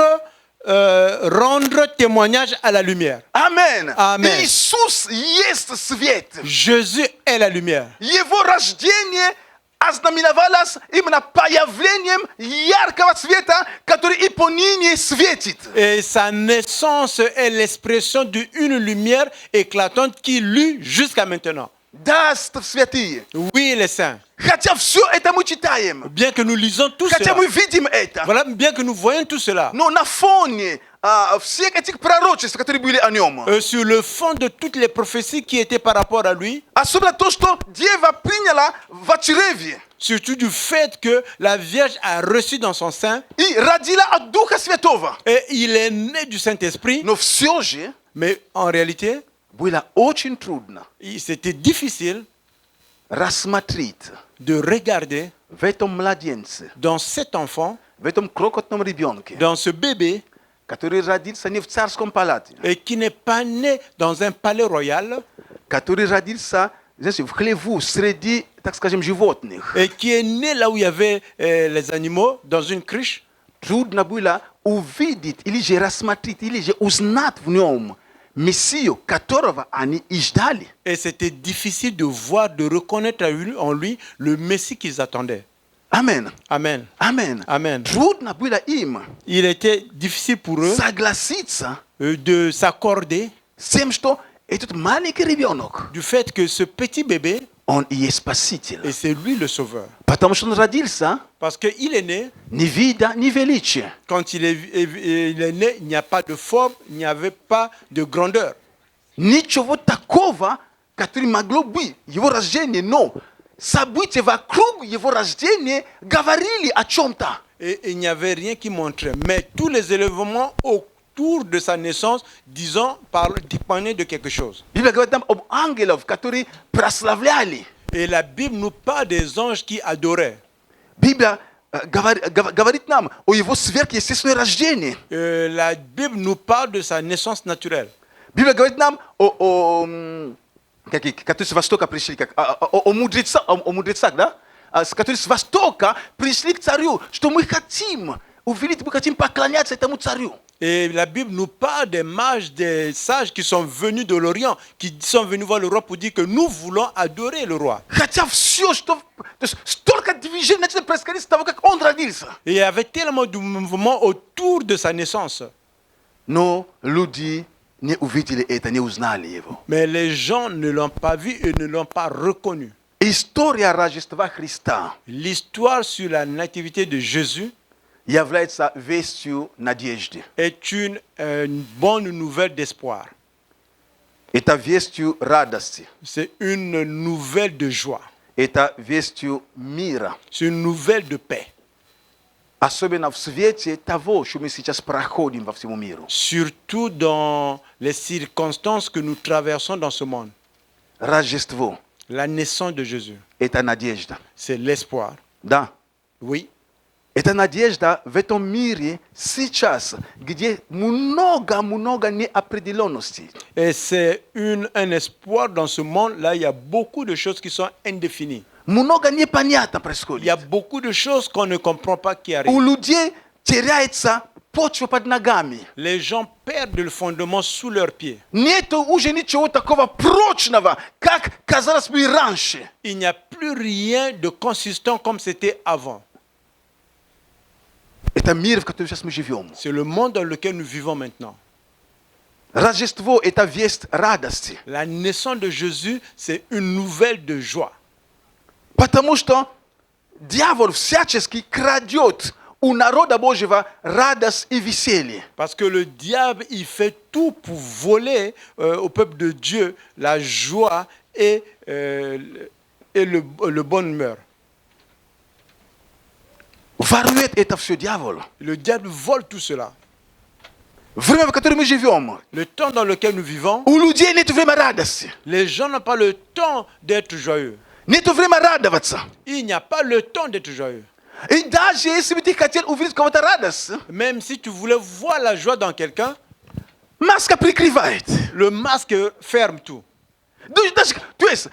rendre témoignage à la lumière.
Amen.
Amen.
Иисус есть свет.
Jésus est la lumière.
Его рождение ознаменовалось именно появлением яркого света, который и поныне светит.
Et sa naissance est l'expression d'une lumière éclatante qui luit jusqu'à maintenant.
Да, святые.
Oui, les saints.
Хотя все это мы читаем.
Bien que nous lisons tout
Хотя
cela.
мы видим это.
Voilà, bien que nous voyons tout cela.
Но на фоне всех этих пророчеств, которые были о нем.
Sur le fond de toutes les prophéties qui étaient par rapport à lui.
Особенно то, что дева приняла в чреве.
Surtout du fait que la Vierge a reçu dans son sein.
И родила от Духа Святого.
Et il est né du Saint-Esprit.
Но все же,
mais en réalité,
было очень трудно.
C'était difficile
рассмотреть
de regarder
в этом младенце,
dans cet enfant,
в этом крохотном ребенке,
dans ce bébé,
который родился не в царском палате,
et qui n'est pas né dans un palais royal,
который родился в хлеву среди, так скажем, животных.
Et qui est né là où il y avait les animaux, dans une cruche.
Трудно было увидеть или же рассмотреть, или же узнать в нем Мессию, которого они и ждали.
Et c'était difficile de voir, de reconnaître en lui le Messie qu'ils attendaient.
Amen.
Amen.
Amen.
Amen.
Трудно было им
Il était difficile pour eux
согласиться
de s'accorder
с тем, что этот маленький ребенок,
du fait que ce petit bébé,
он и есть Спаситель.
et c'est lui le sauveur.
Потому что он родился
Parce qu'il est né,
ни вида, ни величия.
quand il est né, il n'y a pas de forme, il n'y avait pas de grandeur.
Ничего такого, который могло быть его рождение, но события вокруг его рождения говорили о чем-то.
Et il n'y avait rien qui montrait. Mais tous les éléments autour de sa naissance, disons, dépendaient de quelque chose.
Библия говорит нам об ангелах, которые прославляли.
Et la Bible nous parle des anges qui adoraient.
Библия говорит нам о его сверхъестественном рождении.
La Bible nous parle de sa naissance naturelle.
Библия говорит нам Католици Востока пришли, как о мудрецах, да? Католици Востока пришли к царю, что мы хотим увидеть, мы хотим поклоняться этому царю.
Et la Bible nous parle des mages, des sages qui sont venus de l'Orient, qui sont venus voir le roi pour dire que nous voulons adorer le roi.
Хотя все, что... То есть столько движений начали происходить с того, как он родился.
Et il y avait tellement de mouvements autour de sa naissance.
Но люди не увидели это, не узнали его.
Mais les gens ne l'ont pas vu et ne l'ont pas reconnu.
История Рождества Христа
L'histoire sur la nativité de Jésus
является вестью надежды.
est une bonne nouvelle d'espoir.
Это вестью радости.
C'est une nouvelle de joie.
Это вестью мира.
C'est une nouvelle de paix.
Особенно в свете того, что мы сейчас проходим во всему миру.
Surtout dans les circonstances que nous traversons dans ce monde.
Рождество.
La naissance de Jésus.
Это надежда.
C'est l'espoir.
Да.
Oui.
Это надежда в этом мире сейчас, где много неопределенностей.
Et c'est un espoir dans ce monde-là. Il y a beaucoup de choses qui sont indéfinies.
Много непонятно происходит.
Il y a beaucoup de choses qu'on ne comprend pas qui
У
arrivent.
людей теряется почва под ногами.
Les gens perdent le fondement sous leurs pieds.
Нету уже ничего такого прочного, как казалось бы раньше.
Il n'y a plus rien de consistant comme c'était avant.
Это мир, в котором сейчас мы живем.
C'est le monde dans lequel nous vivons maintenant.
Рождество – это весть радости.
La naissance de Jésus, c'est une nouvelle de joie.
Потому что дьявол всячески крадет у народа Божьего радость и веселье.
Parce que le diable, il fait tout pour voler au peuple de Dieu la joie et le bonne humeur.
Ворует это все дьявол.
Le diable vole tout cela.
Время, в котором мы живем,
Le temps dans lequel nous vivons,
у людей нет времени радости.
les gens n'ont pas le temps d'être joyeux.
Нет времени радоваться.
Il n'y a pas le temps d'être joyeux.
И даже если бы ты хотел увидеть кого-то радость,
Même si tu voulais voir la joie dans quelqu'un,
маска прикрывает.
le masque ferme tout.
То есть,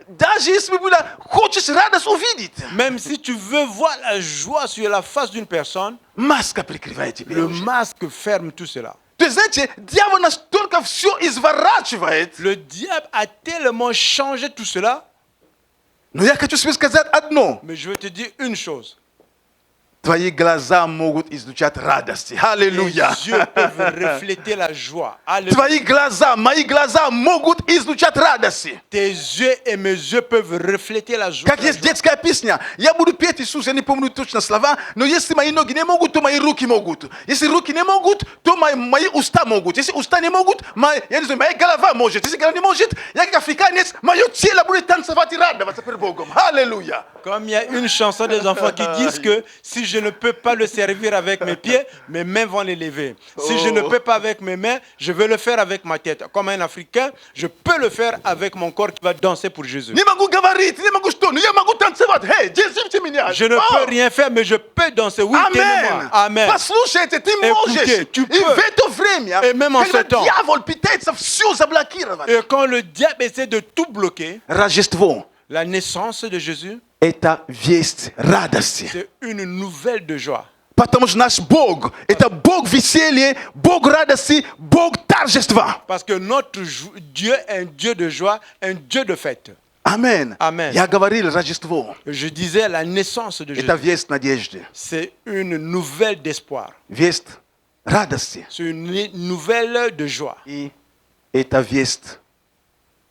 даже если бы хочешь радость увидеть,
Même si tu veux voir la joie sur la face d'une personne,
маска прикрывает тебя.
le masque ferme tout cela.
То есть, знаете, дьявол настолько все изворачивает.
Le diable a tellement changé tout cela,
Но я хочу тебе сказать одно.
mais je veux te dire une chose.
Твои глаза могут излучать радости.
Les
Аллилуйя.
yeux peuvent refléter la joie. Alléluia.
Твои глаза, мои глаза могут излучать радости.
Tes yeux et mes yeux peuvent refléter la joie.
Как есть детская песня. Я буду петь Иисус, я не помню точно слова, но если мои ноги не могут, то мои руки могут. Если руки не могут, то мои уста могут. Если уста не могут, я не знаю, моя голова может. Если голова не может, я как африканец, мое тело будет танцевать и радоваться перед Богом. Аллилуйя.
Comme il y a une chanson des enfants qui disent que si je ne peux pas le servir avec mes pieds, mes mains vont l'élever. Si je ne peux pas avec mes mains, je vais le faire avec ma tête. Comme un Africain, je peux le faire avec mon corps qui va danser pour Jésus.
Не могу говорить, не могу что, но я могу танцевать. Hey, держите меня.
Je ne peux rien faire, mais je peux danser. Oui, tenez-moi. Amen.
Послушайте, ты можешь.
Écoutez, tu
И
peux.
в это время,
Et même en
когда
ce temps.
дьявол пытается все заблокировать,
Et quand le diable essaie de tout bloquer,
Рождество
la naissance de Jésus,
– это весть радости.
c'est une nouvelle de joie.
Потому что наш Бог – это Бог веселья, Бог радости, Бог торжества.
Parce que notre Dieu est un Dieu de joie, un Dieu de fête.
Amen.
Amen.
Я говорил, Рождество
Je disais la naissance de
– это
Jésus.
весть надежды,
C'est une nouvelle d'espoir.
весть радости.
C'est une nouvelle de joie.
И это весть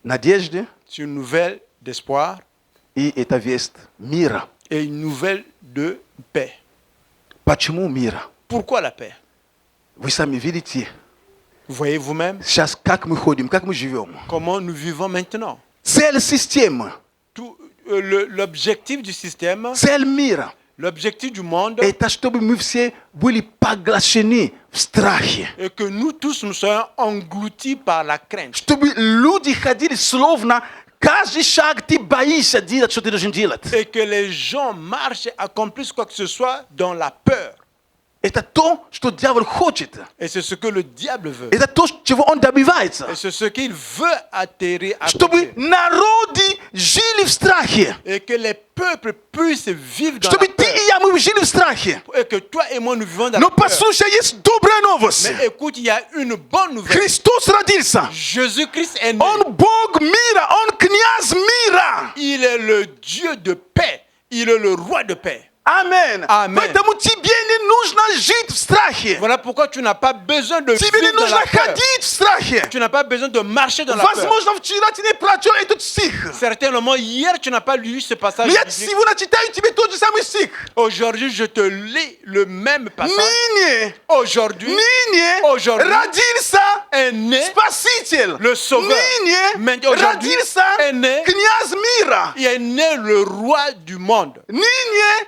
надежды,
C'est une nouvelle d'espoir
и это весть мира.
et une nouvelle de paix.
Почему мира?
Pourquoi la paix?
Вы сами видите,
Vous voyez vous-même
сейчас как мы ходим, как мы живем.
comment nous vivons maintenant.
Цель системы,
L'objectif du système,
цель мира
l'objectif du monde,
– это чтобы мы все были поглощены в страхе.
est que nous tous nous soyons engloutis par la crainte.
Чтобы люди ходили словно каждый шаг ты боишься делать, что ты должен делать.
Et que les gens marchent et accomplissent quoi que ce soit dans la peur.
Это то, что дьявол хочет.
Et c'est ce que le diable veut.
Это то, чего он добивается.
Et c'est ce qu'il veut atterrir à
Чтобы народы жили в страхе.
et que les peuples puissent vivre dans
Чтобы
la
ты
peur.
и я, мы жили в страхе.
Et que toi et moi nous vivons dans
Но
la peur.
послушай, есть добрая новость.
Mais écoute, il y a une bonne nouvelle.
Христос родился.
Jésus-Christ est né.
Он Бог мира, Он князь мира.
Il est le Dieu de paix. Il est le roi de paix.
Amen.
Amen.
Поэтому тебе не нужно жить в страхе.
Voilà pourquoi tu n'as pas besoin de
Тебе не
vivre dans
нужно
la peur.
ходить в страхе.
Tu n'as pas besoin de marcher dans la peur.
Возможно, вчера ты не прочел этот стих.
Certainement, hier, tu n'as pas lu ce passage.
Но я
biblique.
сегодня читаю тебе тот же самый стих.
Aujourd'hui, je te lis le même passage.
Ныне,
Aujourd'hui, aujourd'hui,
родился
est né
Спаситель.
le Sauveur. Mais
Ныне
aujourd'hui,
родился
est né,
князь мира.
il est né le roi du monde.
Ныне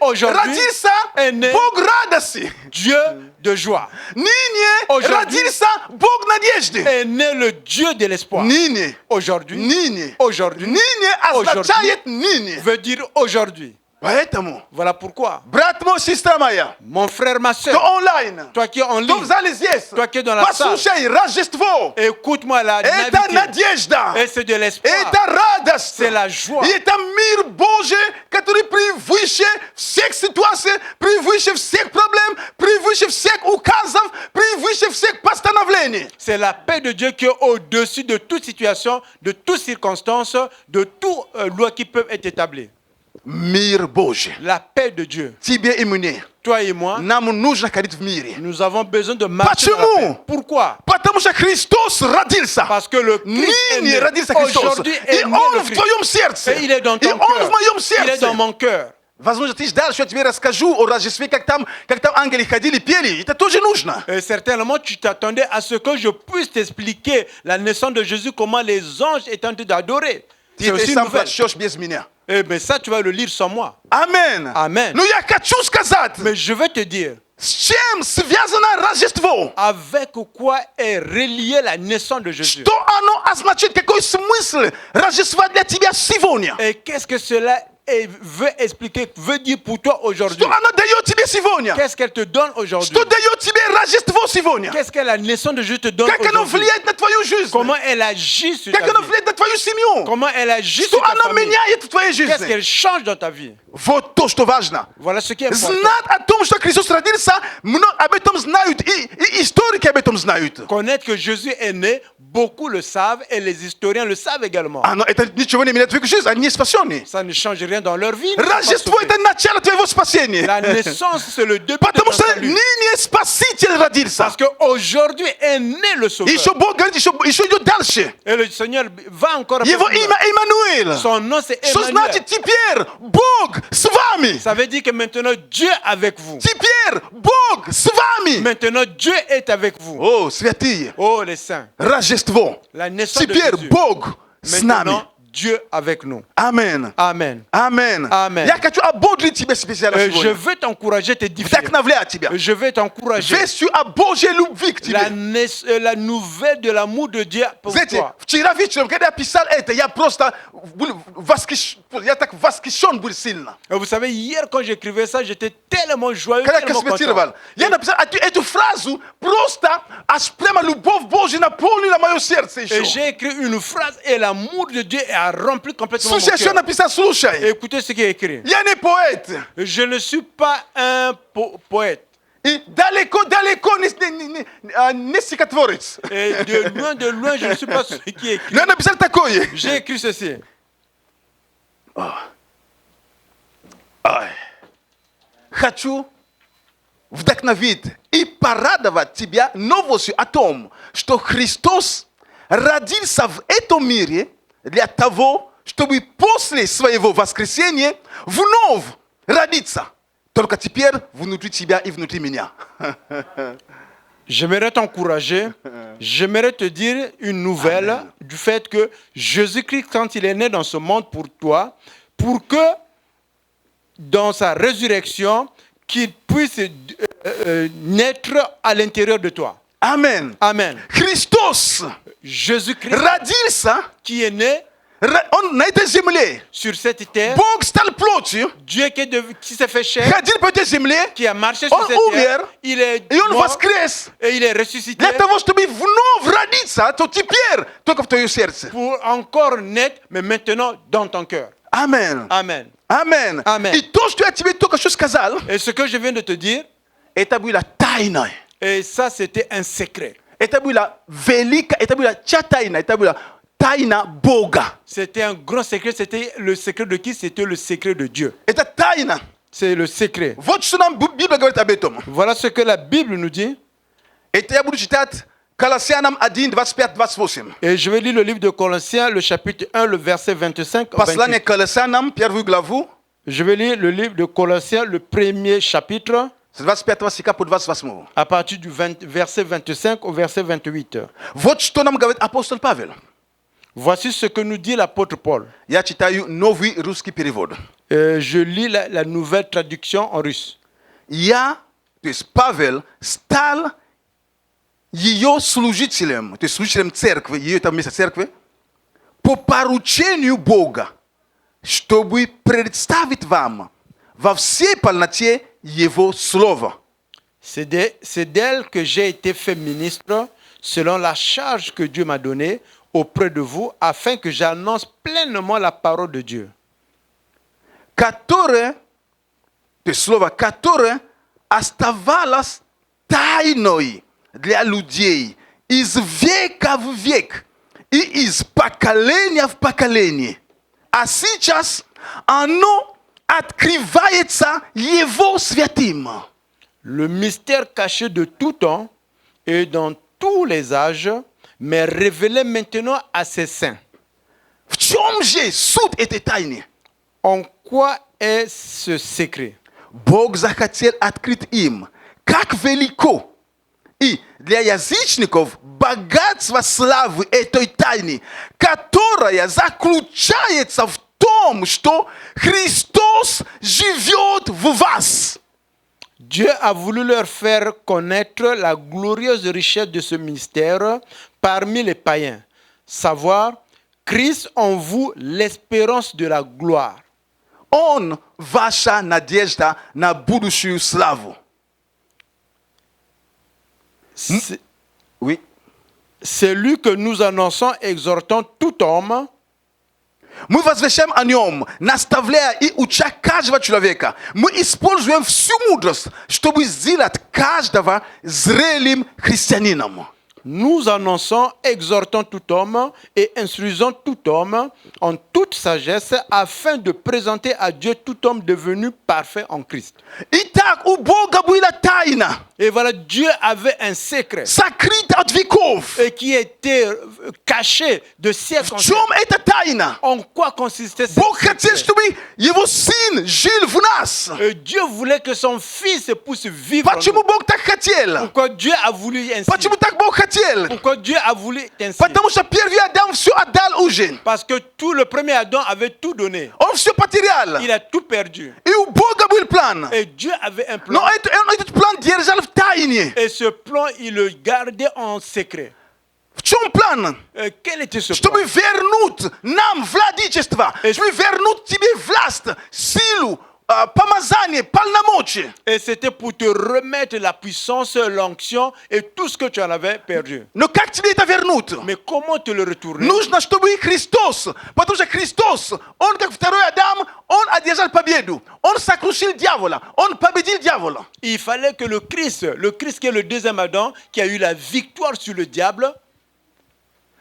Aujourd'hui,
родился
est né
Бог радости.
Dieu de joie.
Ныне
Aujourd'hui,
родился Бог надежды.
Est né le Dieu de l'espoir.
Ныне.
Aujourd'hui,
Ныне.
aujourd'hui,
Ныне означает ныне.
veut dire aujourd'hui.
Поэтому,
Voilà pourquoi,
брат мой, сестра моя,
mon frère, ma
кто
soeur,
онлайн,
toi qui es en
кто в
ligne,
зале здесь,
toi qui es dans la salle,
послушай, Рождество.
écoute-moi la
Это
navité.
надежда.
Et c'est de l'espoir.
Это радость.
C'est la joie.
И это мир Божий, который превыше всех ситуаций, превыше всех проблем, превыше всех указов, превыше всех постановлений.
C'est la paix de Dieu qui est au-dessus de toute situation, de toute circonstance, de toute loi qui peuvent être établies.
Мир Божий.
La paix de Dieu.
Тебе и мне.
Toi et moi,
Нам нужно ходить в мире.
nous avons besoin de marcher dans la
Почему?
paix. Pourquoi?
Потому что Христос родился.
Parce que le Christ est
Ныне
né.
родился Христос.
Aujourd'hui
И
est né
Он
le
в
Christ.
твоем сердце.
Et il est dans
И
ton
Он в
cœur.
моем
Il est dans
сердце.
mon cœur.
Возможно, ты ждал, что я тебе расскажу о Рождестве, как там ангелы ходили, пели. Это тоже нужно.
Et certainement, tu t'attendais à ce que je puisse t'expliquer la naissance de Jésus, comment les anges étaient en train d'adorer.
Ты
C'est
это
aussi une
сам
nouvelle.
прочтешь без меня.
Eh bien, ça, tu vas le lire sans moi.
Амен.
Amen.
Но я хочу сказать,
Mais je vais te dire,
с чем связано Рождество?
avec quoi est reliée la naissance de Jésus.
Что оно означает? Какой смысл Рождества для тебя сегодня?
Et qu'est-ce que cela veut expliquer, veut dire pour toi aujourd'hui?
Что оно дает тебе сегодня?
Qu'est-ce qu'elle te donne aujourd'hui?
Что дает тебе Рождество сегодня?
Qu'est-ce que la naissance de Jésus te donne
Как оно
aujourd'hui?
влияет на твою жизнь?
Comment elle agit sur ta
Как оно
vie?
влияет на твою семью?
Comment elle agit
Что
sur ta
оно
famille?
меняет в твоей
Qu'est-ce
жизни?
qu'elle change dans ta vie?
Вот то, что важно.
Voilà ce qui est important.
Знать о том, что Христос родился, об этом знают, и историки об этом знают.
Connaître que Jésus est né, beaucoup le savent et les historiens le savent également.
Но это ничего не меняет в их жизни, они не спасенные.
Ça ne change rien dans leur vie. ils ne sont pas
Рождество
sauvés.
это начало твоего спасения.
La naissance, c'est le début de
Потому
ton
что
salut.
ныне Спаситель родился.
Parce qu'aujourd'hui est né le Sauveur.
Еще Бог говорит, еще идет дальше.
Et le Seigneur va encore un peu
Его
plus loin.
имя Эммануил.
Son nom c'est
Что
Emmanuel.
значит теперь Бог с вами?
Ça veut dire que maintenant Dieu est avec vous.
Теперь Бог с вами.
Maintenant Dieu est avec vous.
О, святые.
Oh les saints.
Рождество.
La naissance de
Теперь
Jésus.
Бог с нами.
Maintenant Dieu avec nous.
Амен.
Amen.
Амен.
Amen.
Я хочу ободрить тебя специально
Je
сегодня.
veux t'encourager, t'édifier.
Вдохновлять тебя.
Je vais t'encourager.
Вестью о Божьей любви к тебе.
La nouvelle de l'amour de Dieu pour
Знаете,
toi.
вчера вечером, когда я писал это, я просто я так восхищен был сильно.
Et vous savez, hier quand j'écrivais ça, j'étais tellement joyeux,
Когда я
tellement content.
конспектировал, я написал эту фразу, просто аж прямо любовь Божья наполнила мое сердце
Et
еще.
j'ai écrit une phrase et l'amour de Dieu a rempli complètement mon
Слушай, что
cœur.
написал, слушай.
Écoutez ce qui est écrit.
Я не поэт.
Je ne suis pas un poète.
И далеко не стихотворец.
Et de loin, je ne suis pas celui qui écrit.
Но я написал такое.
J'ai écrit ceci.
Хочу вдохновить и порадовать тебя новостью о том, что Христос родился в этом мире для того, чтобы после своего воскресения вновь родиться. Только теперь внутри тебя и внутри меня.
J'aimerais t'encourager, j'aimerais te dire une nouvelle du fait que Jésus-Christ, quand il est né dans ce monde pour toi, pour que dans sa résurrection, qu'il puisse naître à l'intérieur de toi.
Amen.
Amen.
Христос
Jésus-Christ
родился
qui est né
On a été земле.
Sur cette terre,
Бог стал плотью.
Dieu qui s'est fait chair,
Ходил по этой земле.
qui a marché sur
Он
cette terre,
умер.
il est
И он
mort
воскрес.
et il est ressuscité
Для того, чтобы вновь родиться, то теперь только в твоем сердце.
pour encore naître, mais maintenant dans ton cœur.
Amen.
Amen.
Amen.
Amen.
И то, что я тебе только что сказал,
Et ce que je viens de te dire,
это было тайной.
et ça c'était un secret.
Это было велика, это была тайна, это была тайна Бога.
C'était un grand secret. C'était le secret de qui? C'était le secret de Dieu.
Это тайна.
C'est le secret.
Вот что нам Библия говорит об этом.
Voilà ce que la Bible nous dit.
Это я буду читать Колоссянам 1, 25-28.
Et je vais lire le livre de Colossiens, le chapitre 1, le verset 25 au
Послание
28.
к Колоссянам, первую главу,
Je vais lire le livre de Colossiens, le premier chapitre,
с 25 стиха по 28.
à partir du verset 25 au verset 28.
Вот что нам говорит апостол Павел.
Voici ce que nous dit l'apôtre Paul.
Я читаю новый русский перевод.
Je lis la nouvelle traduction en russe.
Я, то есть Павел, стал ее служителем, то есть служителем церкви, ее это место церкви, по поручению Бога, чтобы представить вам во всей полноте Его Слова.
C'est d'elle que j'ai été fait ministre selon la charge que Dieu m'a donnée auprès de vous afin que j'annonce pleinement la parole de Dieu.
Которое, то есть слово «которое» оставалось тайной для людей из века в век и из поколения в поколение. А сейчас оно открывается Его святым.
Le mystère caché de tout temps et dans tous les âges, mais révélé maintenant à ses saints.
В чем же суть этой тайны?
En quoi est ce secret?
Бог захотел открыть им, как велико и для язычников богатство славы этой тайны, которая заключается в том, что Христос живет в вас.
Dieu a voulu leur faire connaître la glorieuse richesse de ce mystère parmi les païens, savoir Christ en vous, l'espérance de la gloire.
Он ваша надежда на будущую славу. Oui.
C'est lui que nous annonçons, exhortant tout homme.
Мы возвещаем о нем, наставляя и уча каждого человека. Мы используем всю мудрость, чтобы сделать каждого зрелым христианином.
Nous annonçons, exhortant tout homme et instruisant tout homme en toute sagesse afin de présenter à Dieu tout homme devenu parfait en Christ.
Итак, у Бога была тайна.
Et voilà, Dieu avait un secret.
Сокрыто от веков.
Et qui était caché de siècle en
В чем эта тайна?
En quoi consistait ce
Бог хотел, чтобы Его Сын жил в нас.
Dieu voulait que son Fils puisse vivre.
Почему Бог так хотел?
Pourquoi Dieu a voulu ainsi?
Почему так Бог хотел?
Pourquoi Dieu a voulu ainsi?
Потому что первый Адам все отдал уже.
Parce que tout le premier Adam avait tout donné.
Он все потерял.
Il a tout perdu.
И у Бога был план.
Et Dieu avait un plan.
Но этот план держал в тайне.
Et ce plan, il le gardait en secret.
В чем план?
Quel était ce
Чтобы
plan?
вернуть нам владычество, чтобы вернуть тебе власть, силу, помазание, полномочия.
Et c'était pour te remettre la puissance, l'onction et tout ce que tu en avais perdu.
Но как тебе это вернуть?
Mais comment te le retourner?
Нужно, чтобы Христос, потому что Христос, Он как второй Адам, Он одержал победу. Он сокрушил дьявола, Он победил дьявола.
Il fallait que le Christ qui est le deuxième Adam, qui a eu la victoire sur le diable,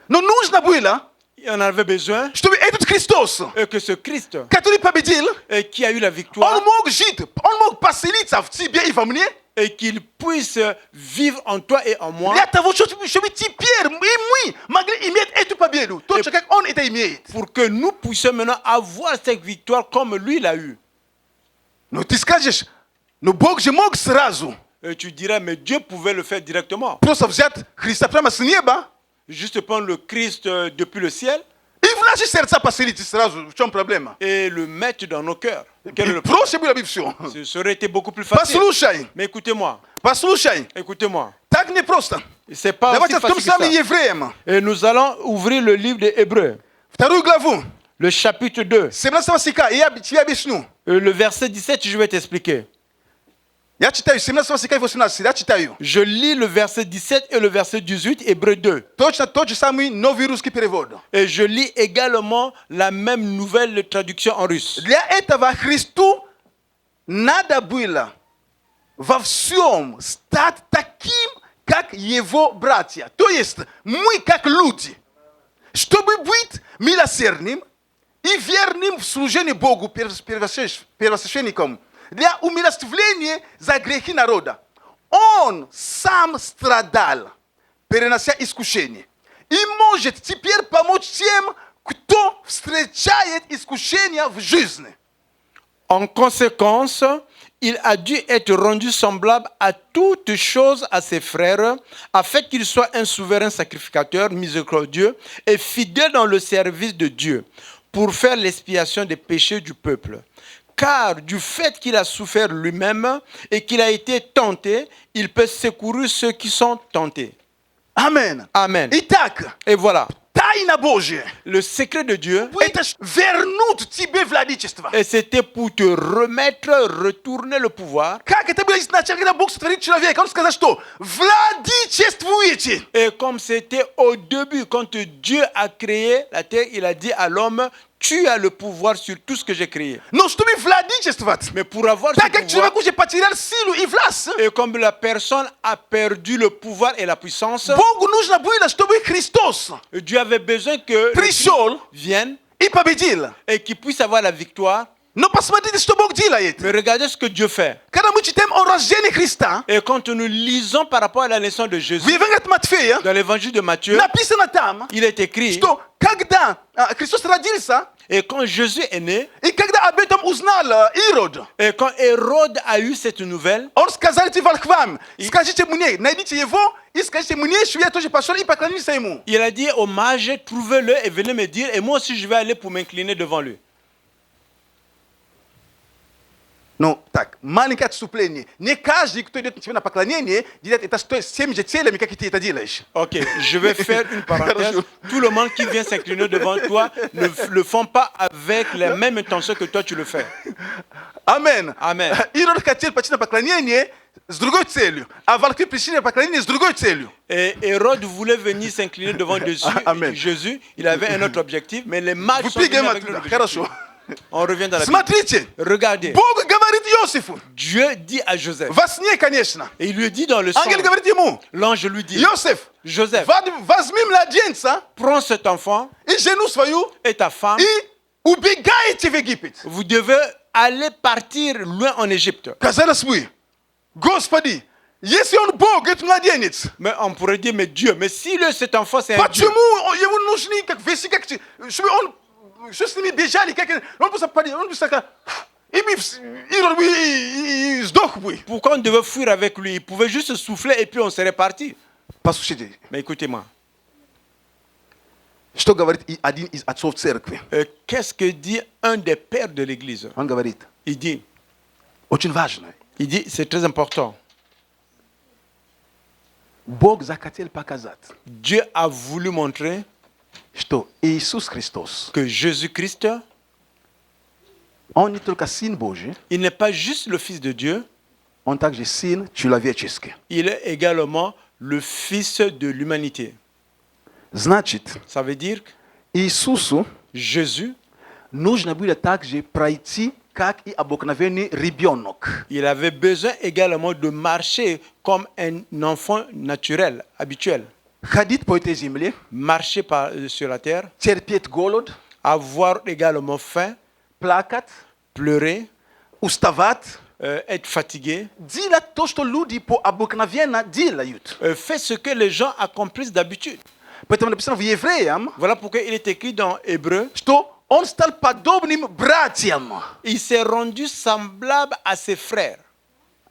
Но нужно было,
il en avait besoin,
чтобы этот Христос,
et que ce Christ
который победил,
qui a eu la victoire,
Он мог жить, Он мог поселиться в тебе и во мне,
et qu'il puisse vivre en toi et en moi,
для того, чтобы теперь и мы могли иметь эту победу, точно как Он это имеет.
pour que nous puissions maintenant avoir cette victoire comme lui l'a eu.
Но ты скажешь, но Бог же мог сразу.
Et tu dirais, mais Dieu pouvait le faire directement.
Просто взять Христа прямо с неба.
Juste prendre le Christ depuis le ciel.
И в наши сердца поселить сразу. В чем проблема?
Et le mettre dans nos cœurs. Quel est le
Проще было бы все.
Ce aurait été beaucoup plus facile.
Послушай.
Mais écoutez-moi.
Послушай.
Écoutez-moi.
Так не просто.
C'est pas
Давайте
aussi
в том
facile que ça.
самом Евреям.
Et nous allons ouvrir le livre des Hébreux.
В Вторую главу.
Le chapitre 2.
17 стиха. Я тебе объясню.
Le verset 17, je vais t'expliquer.
Я читаю 17 стиха и 18. Я читаю.
Je lis le verset 17 et le verset 18, Hébreux 2.
Точно тот же самый новый русский перевод.
Et je lis également la même nouvelle traduction en russe.
Для этого Христу надо было во всем стать таким, как его братья. То есть мы как люди. Чтобы быть милосердным и верным в служении Богу первосвященником, для умилостивления за грехи народа. Он сам страдал, перенося искушение. И может теперь помочь тем, кто встречает искушения в жизни.
En conséquence, il a dû être rendu semblable à toutes choses à ses frères, afin qu'il soit un souverain sacrificateur miséricordieux et fidèle dans le service de Dieu, pour faire l'expiation des péchés du peuple. Car du fait qu'il a souffert lui-même et qu'il a été tenté, il peut secourir ceux qui sont tentés.
Amen.
Amen.
Итак,
Et voilà,
тайна Божья.
le secret de Dieu,
Это вернуть тебе владычество.
et c'était pour te remettre, retourner le pouvoir.
Как это было изначально, когда Бог сотворил человека? Он сказал, что владычествуете.
Et comme c'était au début, quand Dieu a créé la terre, il a dit à l'homme, tu as le pouvoir sur tout ce que j'ai créé.
Но чтобы владычествовать,
Mais pour avoir ce
так как
pouvoir,
человек уже потерял силу и власть,
et comme la personne a perdu le pouvoir et la puissance,
Богу нужно было, чтобы Христос
Dieu avait besoin que le Christ
пришел
vienne
и победил.
et qu'il puisse avoir la victoire.
Но посмотрите, что Бог делает.
Mais regardez ce que Dieu fait.
Когда мы читаем о рождении Христа,
Et quand nous lisons par rapport à la naissance de
в
Jésus,
Евангелии от Матфея,
dans l'évangile de Matthieu,
написано там,
il est écrit,
что когда Христос родился,
et quand Jésus est né,
и когда об этом узнал Ирод,
et quand Hérode a eu cette nouvelle,
он сказал этим волхвам, скажите мне, найдите его, и скажите мне, что я тоже пошел и поклонился ему.
il a dit aux mages, trouvez-le et venez me dire, et moi aussi je vais aller pour m'incliner devant lui.
Ну, так, маленькое отступление. Не каждый, кто идет на тебя на поклонение, делает это с теми же целями, как и ты это делаешь.
Ok, je vais faire une parenthèse. Tout le monde qui vient s'incliner devant toi ne le font pas avec la même intention que toi tu le fais.
Амен.
Amen.
Ирод хотел пойти на поклонение с другой целью, а волки пришли на поклонение с другой целью.
Et Hérode voulait venir s'incliner devant
Amen.
Jésus. Il avait un autre objectif, mais les mages
Вы
sont venus
прыгаем
avec un
оттуда.
objectif.
Хорошо.
On revient dans la Bible.
Смотрите,
Regardez,
Бог говорит Иосифу,
Dieu dit à Joseph,
во сне, конечно.
et il lui dit dans le songe,
Ангел говорит ему,
l'ange lui dit,
Иосиф,
Joseph,
возьми младенца
prends cet enfant
и жену свою
et ta femme,
и убегайте в Египет.
vous devez aller partir loin en Égypte.
Казалось бы, Господи, если он Бог, это младенец,
Mais on pourrait dire, mais Dieu, mais si cet enfant c'est un Dieu,
почему ему нужны, как весы, как чтобы он, что с ними бежали, как он просто падал, он просто и сдох бы.
pourquoi on devait fuir avec lui? Il pouvait juste souffler et puis on serait parti.
Послушайте,
Mais écoutez-moi,
что говорит один из отцов церкви?
qu'est-ce que dit un des pères de l'église?
Он говорит,
Il dit,
очень важно.
c'est très important.
Бог захотел показать,
Dieu a voulu montrer
что Иисус Христос,
que Jésus-Christ,
он не только Сын Божий,
il n'est pas juste le Fils de Dieu,
он также Сын человеческий.
il est également le Fils de l'humanité.
Значит,
Ça veut dire que
Иисусу
Jésus,
нужно было также пройти, как и обыкновенный ребенок.
il avait besoin également de marcher comme un enfant naturel, habituel.
Ходить по этой земле,
Marcher sur la terre,
терпеть голод,
avoir également faim,
плакать,
pleurer,
уставать,
être fatigué,
делать то, что люди по обыкновенно делают.
faire ce que les gens accomplissent d'habitude.
Поэтому написано в Евреям,
Voilà pourquoi il est écrit dans Hébreu,
что он стал подобным братьям.
il s'est rendu semblable à ses frères.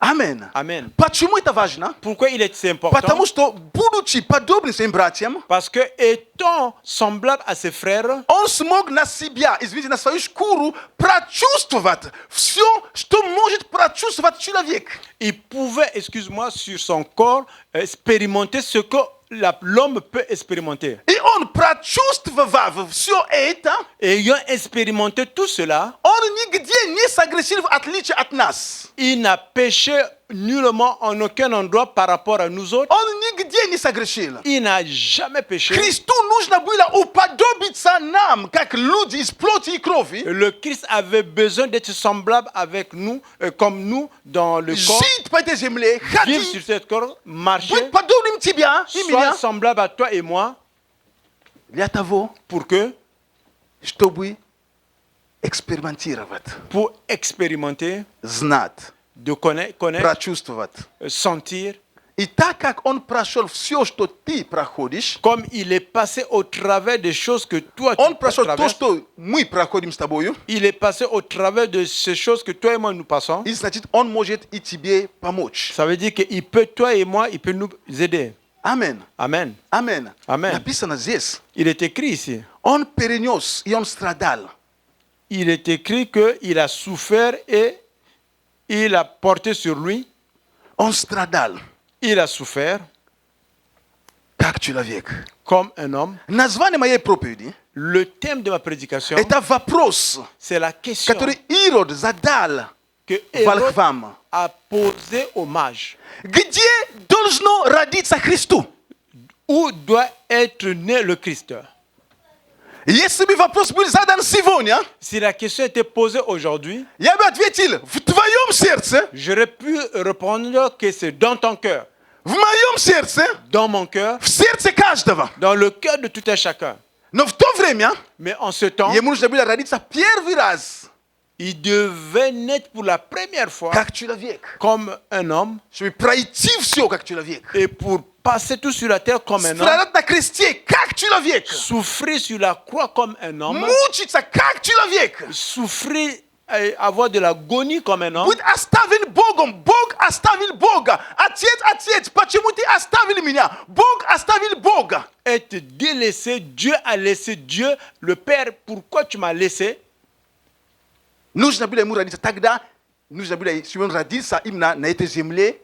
Амен.
Amen.
Почему это важно?
Pourquoi il est si important?
Потому что, будучи подобным своим братьям,
Parce que étant semblable à ses frères,
он смог на себя, извините, на свою шкуру прочувствовать все, что может прочувствовать человек.
il pouvait, excuse-moi, sur son corps, expérimenter ce que l'homme peut expérimenter.
И он прочувствовав все это,
Ayant expérimenté tout cela,
он нигде не согрешил в отличие от нас.
il n'a péché nullement en aucun endroit par rapport à nous autres.
Он нигде не согрешил.
Il n'a jamais péché.
Христу нужно было уподобиться нам, как люди из плоти и крови.
Le Christ avait besoin d'être semblable avec nous, comme nous, dans le corps.
Жить по этой земле,
Vivre sur
ходить,
cette corps, marcher,
быть подобным тебя и
soit
меня.
semblable à toi et moi,
Для того,
pour que,
чтобы экспериментировать,
pour expérimenter,
знать,
de connaître,
прочувствовать.
sentir,
И так как он прошел все, что ты проходишь,
comme il est passé au travers des choses que toi
он
tu
прошел то,
traverses,
что мы проходим с тобою,
il est passé au travers de ces choses que toi et moi nous passons.
и значит, он может и тебе помочь.
Ça veut dire qu'il peut, toi et moi, il peut nous aider.
Амен.
Amen.
Амен.
Amen.
Написано здесь.
Il est écrit ici.
Он перенес, и он страдал.
Il est écrit qu'il a souffert et il a porté sur lui.
Он страдал,
Il a souffert
как человек.
comme un homme.
Название моей проповеди
Le thème de ma prédication,
– это вопрос,
c'est la question
который Ирод задал
que Hérode
волхвам.
a posé aux mages.
Где должно родиться Христу?
Où doit être né le Christ?
Если бы вопрос был задан сегодня,
Si la question était posée aujourd'hui,
я бы ответил, в твоем сердце,
j'aurais pu répondre que c'est dans ton cœur,
в моем сердце,
dans mon cœur,
в сердце каждого.
dans le cœur de tout un chacun.
Но в то время
Mais en ce temps,
ему нужно было родиться первый раз,
il devait naître pour la première fois
как человек,
comme un homme
чтобы пройти все как человек.
et pour passer tout sur la terre comme un homme,
Страдать на кресте как человек,
souffrir sur la croix comme un homme,
мучиться как человек,
souffrir et avoir de l'agonie comme un homme,
быть оставлен Богом. Бог оставил Бога. Отец, отец, почему ты оставил меня? Бог оставил Бога.
être délaissé, Dieu a laissé Dieu, le Père, pourquoi tu m'as laissé?
Нужно было ему родиться. Тогда нужно было, чтобы он родился именно на этой земле,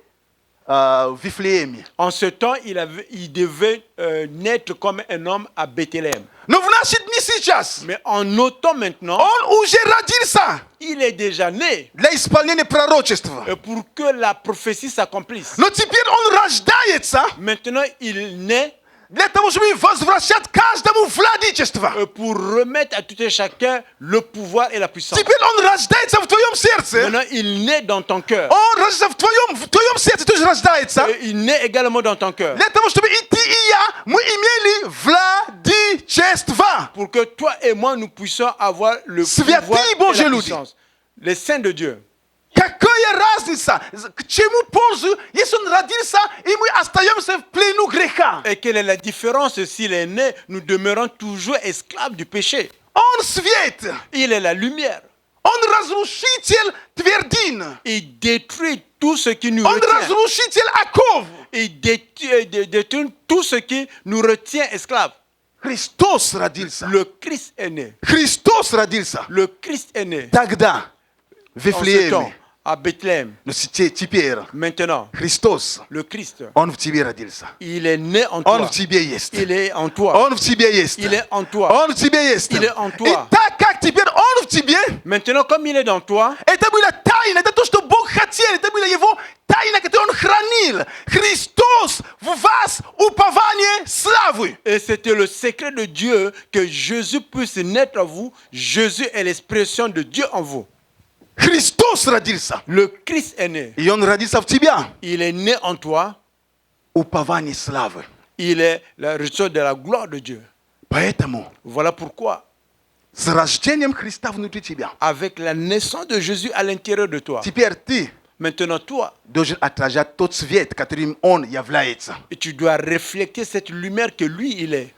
в Вифлееме.
En ce temps, il devait naître comme un homme à Bethléem.
Но в наши дни сейчас
Mais en notant maintenant,
он уже родился
il est déjà né
для исполнения пророчества.
pour que la prophétie s'accomplisse.
Но теперь он рождается
Maintenant, il naît
для того, чтобы возвращать каждому владычество.
pour remettre à tout un chacun le pouvoir et la puissance.
Теперь он рождается в твоем сердце.
Maintenant, il naît dans ton cœur.
Он рождается в твоем сердце тоже рождается.
Il naît également dans ton cœur.
Для того, чтобы и ты, и я, мы имели владычество.
Pour que toi et moi, nous puissions avoir le
Святые
pouvoir et
Божьи
la
люди.
puissance. Les saints de Dieu.
Какая разница? К чему пользу, если он родился, и мы остаемся в плену греха?
Et quelle est la différence s'il est né, nous demeurons toujours esclaves du péché.
Он свет.
Il est la lumière.
Он разрушитель твердин.
Il détruit tout ce qui nous
Он
retient.
разрушитель оков.
Il détruit tout ce qui nous retient esclaves.
Христос родился.
Le Christ est né.
Христос родился.
Le Christ est né.
Тогда в
En ce temps,
Вифлееме.
à Bethléem.
Но теперь
Maintenant,
Христос,
le Christ,
Он в тебе родился.
il est né en
Он
toi.
в тебе есть.
Il est en toi.
Он в тебе есть.
Il est en toi.
Он в тебе есть.
Il est en toi.
И так как теперь Он в тебе,
Maintenant, comme il est dans toi,
это была тайна, это то, что Бог хотел, это была Его тайна, которую Он хранил. Христос в вас упование славы.
et c'était le secret de Dieu que Jésus puisse naître en vous. Jésus est l'expression de Dieu en vous.
Христос родился.
Le Christ est né.
И Он родился в тебя.
Il est né en toi.
Упование славы.
Il est la ressource de la gloire de Dieu.
Поэтому
Voilà pourquoi,
с рождением Христа внутри тебя,
avec la naissance de Jésus à l'intérieur de toi,
теперь ты
maintenant toi,
должен отражать тот свет, которым Он является.
et tu dois refléter cette lumière que lui, il est.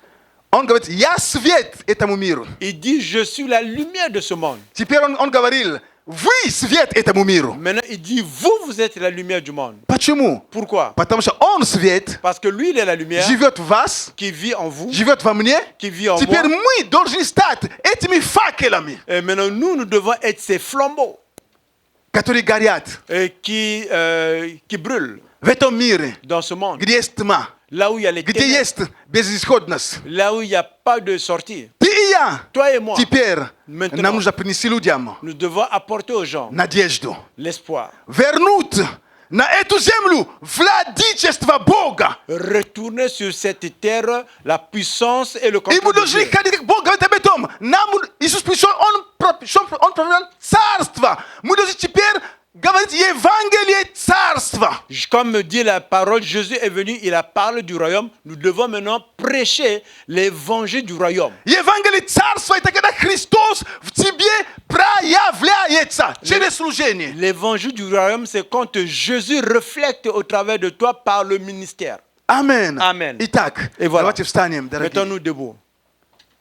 Он говорит, я свет этому миру.
Il dit, je suis la lumière de ce monde.
Теперь он говорил, вы свет этому миру.
Maintenant, il dit, vous êtes la lumière du monde.
Почему?
Pourquoi?
Потому что Он свет,
Parce que lui, il est la lumière
живет в вас,
qui vit en vous,
живет во мне.
qui vit en
Теперь
moi.
мы должны стать этими факелами,
Et maintenant, nous devons être ces flambeaux
которые горят
qui brûlent
в этом мире,
dans ce monde,
где есть тьма,
là où il y a les
где
ténèbres,
есть безысходность,
là où il n'y a pas de sortie,
ты и я
toi et moi,
теперь
Maintenant,
нам нужно принести людям
nous devons apporter aux gens
надежду.
l'espoir.
Вернуть на эту землю владычество Бога.
Retourner sur cette terre la puissance et le
И мы
contrôle de
должны
Dieu.
ходить, как Бог говорит об этом. Нам Иисус пришел, Он проповедовал царство. Мы должны теперь говорить Евангелие царства.
Comme dit la parole, Jésus est venu, il a parlé du royaume. Nous devons maintenant prêcher l'évangile du royaume.
Евангелие царства — это когда Христос в тебе проявляется через служение.
L'évangile du royaume, c'est quand Jésus reflète au travers de toi par le ministère.
Амен.
Amen.
Итак,
Et voilà.
давайте встанем, дорогие.
Mettons-nous debout.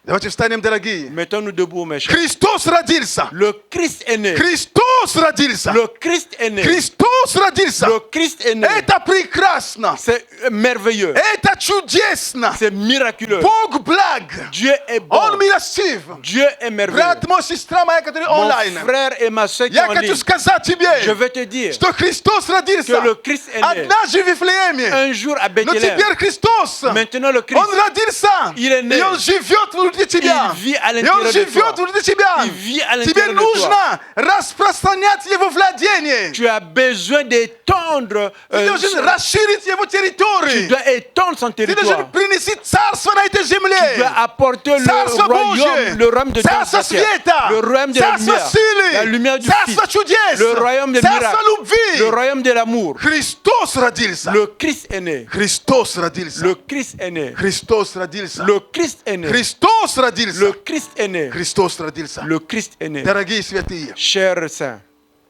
Давайте встанем, дорогие.
Mettons-nous debout, mes chers.
Христос родился.
Le Christ est né.
Христос родился.
Le Christ est né.
Христос родился.
Le Christ est né.
Это прекрасно.
C'est merveilleux.
Это чудесно.
C'est miraculeux.
Бог благ.
Dieu est bon.
Он милостив.
Dieu est merveilleux.
Брат мой, сестра моя, которые
Mon
онлайн.
frère et ma soeur qui
Я
sont en
хочу
ligne,
сказать тебе,
je vais te dire
что Христос родился
que le Christ est né
однажды в Вифлееме.
un jour à
Но
Bethléem.
теперь Христос,
Maintenant le Christ,
Он родился,
il est né.
и Он живет внутри тебя.
Il vit à
И Он
l'intérieur de
живет
toi.
внутри тебя.
Il vit à
Тебе
l'intérieur de toi.
нужно распространять Его владение.
Tu as besoin d'étendre,
Ты должен расширить Его
tu
территорию.
dois étendre son
Ты
territoire.
должен принести царство на этой
Tu
земле.
dois apporter
Царство
le royaume de Dieu,
царство
sur terre.
света,
Le royaume de la
царство
lumière,
силы,
la lumière du
царство
Fils,
чудес,
le royaume des
царство
miracles,
любви.
le royaume de l'amour.
Христос родился.
Le Christ est né.
Христос родился.
Le Christ est né.
Христос родился.
Le Christ est né.
Христос родился.
Le Christ est né.
Христос родился.
Le Christ est né.
Дорогие святые,
Chers saints,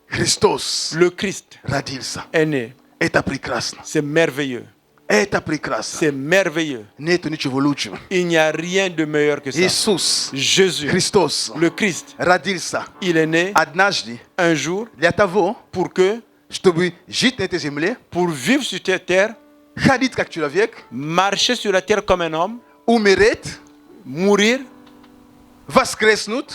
Христос
le Christ
родился.
est né.
Это прекрасно.
C'est merveilleux.
Это прекрасно.
C'est merveilleux.
Нету ничего лучше.
Il n'y a rien de meilleur que ça.
Иисус,
Jésus,
Христос,
le Christ,
родился
il est né
однажды
un jour
для того,
pour que,
чтобы жить на этой земле,
pour vivre sur cette terre,
ходить как человек,
marcher sur la terre comme un homme,
умереть,
mourir,
воскреснуть,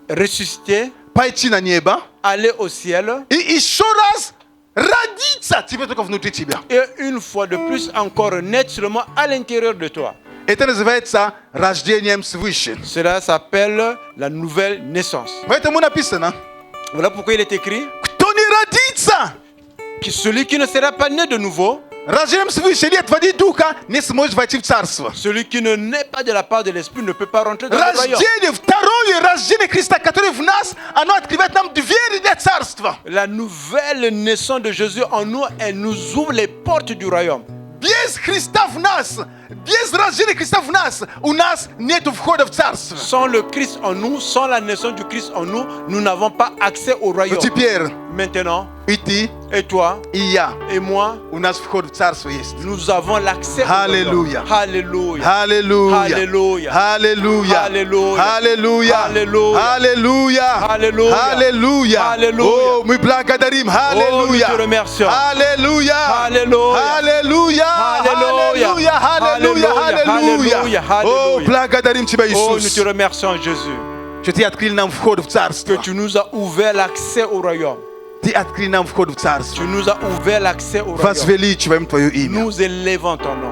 ressusciter,
пойти на небо
aller au ciel
и еще раз родиться тебе только внутри тебя.
et une fois de plus encore naître seulement à l'intérieur de toi.
Это называется рождением свыше.
Cela s'appelle la nouvelle naissance.
Поэтому написано,
Voilà pourquoi il est écrit
кто не родится
que celui qui ne sera pas né de nouveau,
рождением свыше или от воды и духа, не сможет войти в царство.
celui qui ne naît pas de la part de l'Esprit ne peut pas rentrer dans le royaume.
Рождение, второе рождение Христа, которое в нас, оно открывает нам двери для царства.
La nouvelle naissance de Jésus en nous, elle nous ouvre les portes du royaume.
Без Христа в нас, без рождения Христа в нас нет входа в царство.
Sans le Christ en nous, sans la naissance du Christ en nous, nous n'avons pas accès au
Но
royaume.
теперь
Maintenant,
и ты,
et toi,
и я,
et moi,
у нас вход в царство есть.
nous avons l'accès au
Аллилуйя.
royaume. Alléluia.
Аллилуйя.
Аллилуйя.
Аллилуйя.
Аллилуйя.
Аллилуйя.
Аллилуйя.
Аллилуйя.
Аллилуйя.
Аллилуйя.
Аллилуйя.
О, мы благодарим. Аллилуйя.
nous te remercions.
Аллилуйя.
Аллилуйя.
Аллилуйя.
Аллилуйя.
Аллилуйя. Аллилуйя.
Аллилуйя.
О,
Аллилуйя.
благодарим Тебя,
Oh, nous te
Иисус.
remercions, Jésus,
Что Ты открыл нам вход в царство.
que tu nous as ouvert l'accès au royaume.
Ты открыл нам вход в царство.
Tu nous as ouvert l'accès au royaume.
Возвеличиваем Твое имя.
Nous élevons ton nom.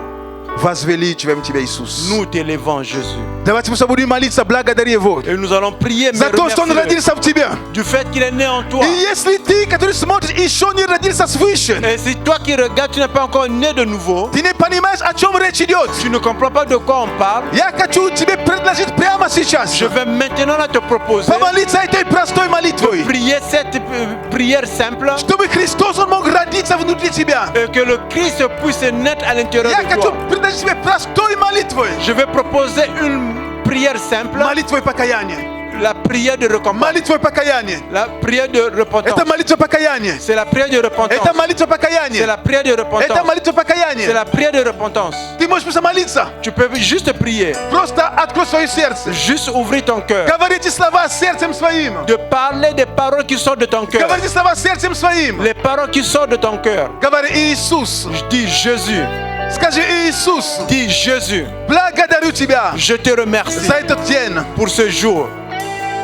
Возвеличиваем Тебя, Иисус.
Nous t'élevons, Jésus.
Давайте мы будем молиться, благодаря Его.
Et nous allons prier, mais
За то, что Он
remercier-le
родился в Тебя.
du fait qu'il est né en toi.
И если ты, который смотришь, еще не родился свыше,
Et si toi qui regardes, tu n'es pas encore né de nouveau,
ты не понимаешь, о чем речь идет.
tu ne comprends pas de quoi on parle,
Я хочу тебе предложить прямо сейчас
je vais maintenant là te proposer
помолиться этой простой молитвой,
prier cette prière simple
чтобы Христос Он мог родиться внутри тебя.
et que le Christ puisse naître à l'intérieur
Я
de
хочу
toi.
предложить тебе простой молитвой,
Je vais proposer une prière simple,
молитвой покаяния,
la prière de recompense,
молитвой покаяния.
la prière de repentance.
Это молитва покаяния.
C'est la prière de repentance.
Это молитва
C'est
покаяния.
la prière de
Это
repentance.
молитва
C'est
покаяния.
la prière de repentance.
Ты можешь просто молиться.
Tu peux juste prier,
Просто открой свое сердце.
juste ouvrir ton cœur,
Говорите слова сердцем своим.
de parler des paroles qui sortent de ton cœur,
Говорите слова сердцем своим.
les paroles qui sortent de ton cœur.
Говори Иисус.
Je dis Jésus,
Скажи Иисус.
dis Jésus,
Благодарю Тебя
je te remercie
за этот день.
pour ce jour.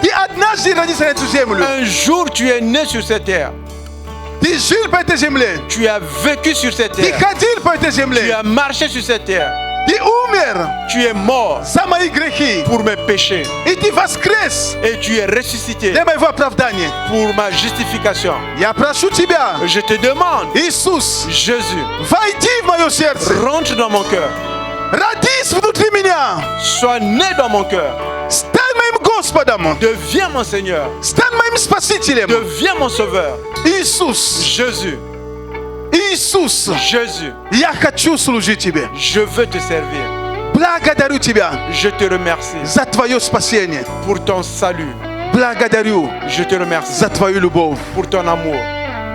Ты однажды родился на эту землю.
Un jour tu es né sur cette terre.
Ты Ты жил по этой земле.
Tu as vécu sur cette
Ты
terre.
ходил по этой
Tu
земле.
as marché sur cette terre.
Ты умер
Tu es mort
за мои грехи.
pour mes péchés.
И ты воскрес
Et tu es ressuscité
для моего оправдания.
pour ma justification.
Я прошу тебя,
Je te demande,
Иисус,
Jésus,
войди в мое сердце.
rentre dans mon cœur.
Родись внутри меня.
Sois né dans mon cœur.
Стань моим Господом.
Deviens mon Seigneur.
Стань моим Спасителем.
Deviens mon Sauveur.
Иисус,
Jésus,
Иисус,
Jésus,
я хочу служить Тебе.
je veux te servir.
Благодарю Тебя
Je te remercie
за Твое спасение.
pour ton salut.
Благодарю
Je te remercie
за Твою любовь.
pour ton amour.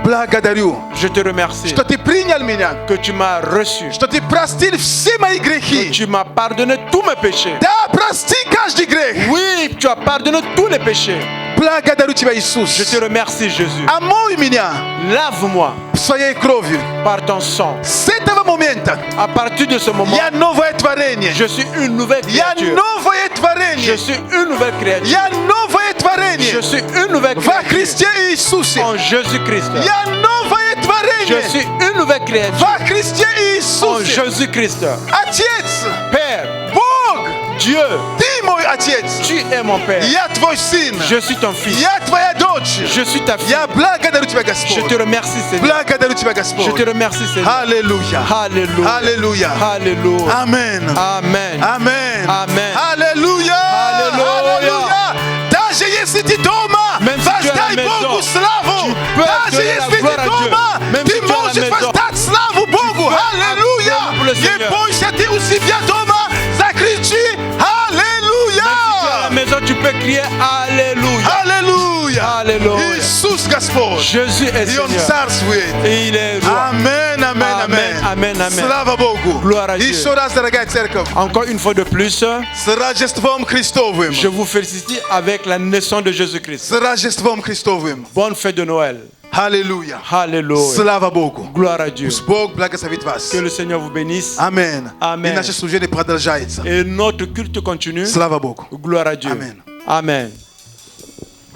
Благодарю,
Je te remercie
что Ты принял меня,
que tu m'as reçu,
что Ты простил все мои
que
грехи.
tu m'as pardonné tous mes péchés.
Да, прости каждый грех.
Oui, tu as pardonné tous les péchés.
Благодарю Тебя,
Je
Иисус.
te remercie, Jésus.
Омой меня
Lave-moi
своей кровью.
par ton sang.
С этого момента
À partir de ce moment,
я новое творение.
je suis une nouvelle
Я
créature.
новое
Je
творение.
suis une nouvelle créature.
Я новое
Je
творение.
suis une nouvelle
Во
créature
Христе Иисусе.
en Jésus-Christ.
Я новое
Je
творение.
suis une nouvelle créature
Во Христе
en
Иисусе.
Jésus-Christ.
Отец,
Père,
Бог,
Dieu,
Ты мой Отец.
tu es mon Père.
Я Твой Сын.
Je suis ton fils.
Я Твоя дочь.
Je suis ta fille.
Я благодарю Тебя,
Je
Господь.
te remercie, Seigneur.
Благодарю Тебя,
Je te
Господь.
remercie, Seigneur.
Аллилуйя.
Alléluia.
Аллилуйя.
Alléluia.
Амен.
Amen.
Амен.
Amen.
Аллилуйя.
Аллилуйя.
Аллилуйя. Даже если ты дома,
Même si tu es à la
воздай
maison,
Богу славу.
tu peux
Даже
donner la
если
gloire
ты
à Dieu.
дома,
Même
ты
si tu es à la
можешь
maison,
воздать славу Богу. Аллилуйя.
acclamer pour le
Не
Seigneur.
бойся, ты у себя дома закричи.
À la
Аллилуйя.
maison, tu peux crier Alléluia.
Аллилуйя.
Alléluia.
Иисус Господь.
Jésus est
И Он
Seigneur.
царствует.
Et il est roi.
Амен, амен,
Amen,
амен.
amen, amen.
Слава Богу.
Gloire à Dieu.
Еще раз, дорогая церковь,
Encore une fois de plus,
с Рождеством Христовым.
je vous félicite avec la naissance de Jésus-Christ.
С Рождеством Христовым.
Bonne fête de Noël.
Аллилуйя.
Alléluia.
Слава Богу.
Gloire à Dieu.
Пусть Бог благословит вас.
Que le Seigneur vous bénisse.
Амен.
Amen.
И наше служение продолжается.
Et notre culte continue.
Слава Богу.
Gloire à Dieu.
Amen.
Amen.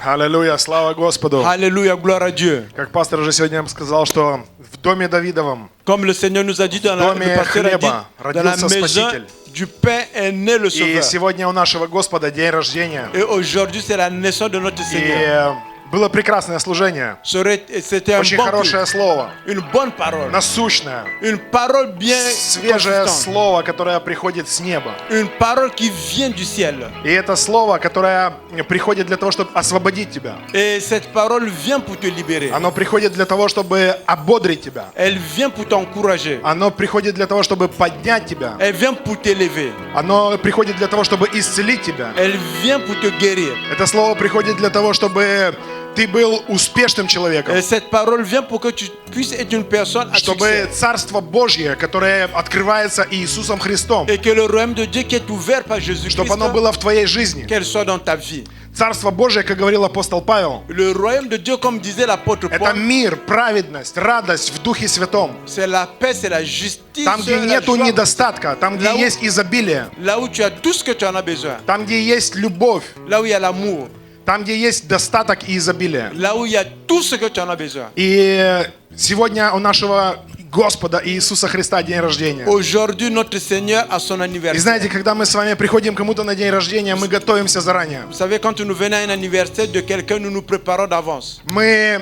Аллилуйя, слава Господу.
Alléluia, gloire à Dieu.
Как пастор уже сегодня нам сказал, что в доме Давидовом,
Comme le Seigneur nous a dit dans la,
доме
le pasteur a dit,
хлеба
dans la
родился
maison
Спаситель.
du pain est né le
И
Sauveur.
сегодня у нашего Господа день рождения.
Et aujourd'hui, c'est la naissance de notre Seigneur.
И было прекрасное служение.
C'était un
Очень
bon
хорошее
culte,
слово,
une bonne parole,
насущное,
une parole bien
свежее
consistante,
слово, которое приходит с неба.
une parole qui vient du ciel.
И это слово, которое приходит для того, чтобы освободить тебя.
Et cette parole vient pour te libérer.
Оно приходит для того, чтобы ободрить тебя.
Elle vient pour t'encourager.
Оно приходит для того, чтобы поднять тебя.
Elle vient pour t'élever.
Оно приходит для того, чтобы исцелить тебя.
Elle vient pour te guérir.
Это слово приходит для того, чтобы ты был успешным человеком.
Et cette parole vient pour que tu puisses être une personne à
Чтобы
succès.
Царство Божье, которое открывается Иисусом Христом,
Et que le royaume de Dieu qui est ouvert par Jésus-Christ,
чтобы оно было в твоей жизни.
qu'elle soit dans ta vie.
Царство Божье, как говорил апостол Павел,
Le royaume de Dieu, comme disait l'apôtre
это
Paul,
мир, праведность, радость в Духе Святом.
c'est la paix, c'est la justice,
Там, где
la
нету
joie.
недостатка, там, где
Là où-
есть изобилие,
Là où tu as tout ce que tu en as besoin.
там, где есть любовь,
Là où il y a l'amour.
там, где есть достаток и изобилие.
Là où il y a tout ce que tu en as besoin.
И сегодня у нашего Господа Иисуса Христа день рождения.
Aujourd'hui, notre Seigneur a son
И
anniversaire.
знаете, когда мы с вами приходим к кому-то на день рождения, мы готовимся заранее.
Vous savez, quand nous venons à un anniversaire de quelqu'un, nous nous préparons d'avance.
Мы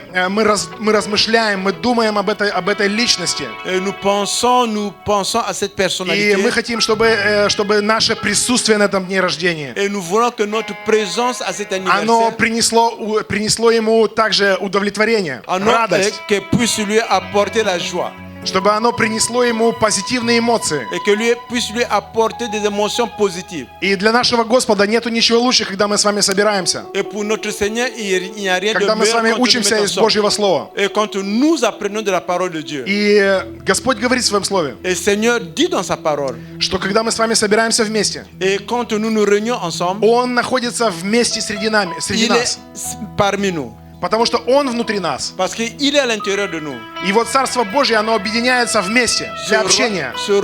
размышляем, мы думаем об этой личности.
Et nous pensons à cette
И
personnalité.
мы хотим, чтобы наше присутствие на этом дне рождения,
Et nous voulons que notre présence à cet
оно
anniversaire,
принесло ему также удовлетворение, радость.
que puisse lui apporter la joie.
Чтобы оно принесло ему позитивные эмоции.
Et que lui puisse lui apporter des émotions positives.
И для нашего Господа нету ничего лучше, когда мы с вами собираемся.
Et pour notre Seigneur, il n'y a rien de
Когда мы с
meilleur
вами
quand nous
учимся
mettons
из
ensemble.
Божьего Слова.
Et quand nous apprenons de la parole de Dieu.
И Господь говорит в Своем Слове,
Et le Seigneur dit dans sa parole.
что когда мы с вами собираемся вместе,
Et quand nous nous réunions ensemble,
Он находится вместе среди
il
нас.
est parmi nous.
Потому что Он внутри нас.
Parce qu'il est à l'intérieur de nous.
И вот Царство Божье, оно объединяется вместе для общения.
Le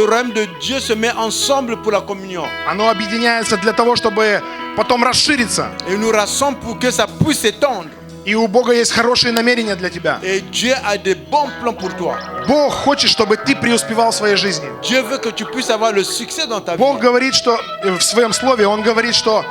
royaume de Dieu se met ensemble pour la communion.
Оно объединяется для того, чтобы потом расшириться.
Et nous rassemble pour que ça puisse s'étendre.
И у Бога есть хорошие намерения для тебя.
Et Dieu a des bons plans pour toi.
Бог хочет, чтобы ты преуспевал в своей жизни.
Dieu veut que tu puisses avoir le succès dans ta vie.
Бог говорит, что в своем слове, Он говорит, что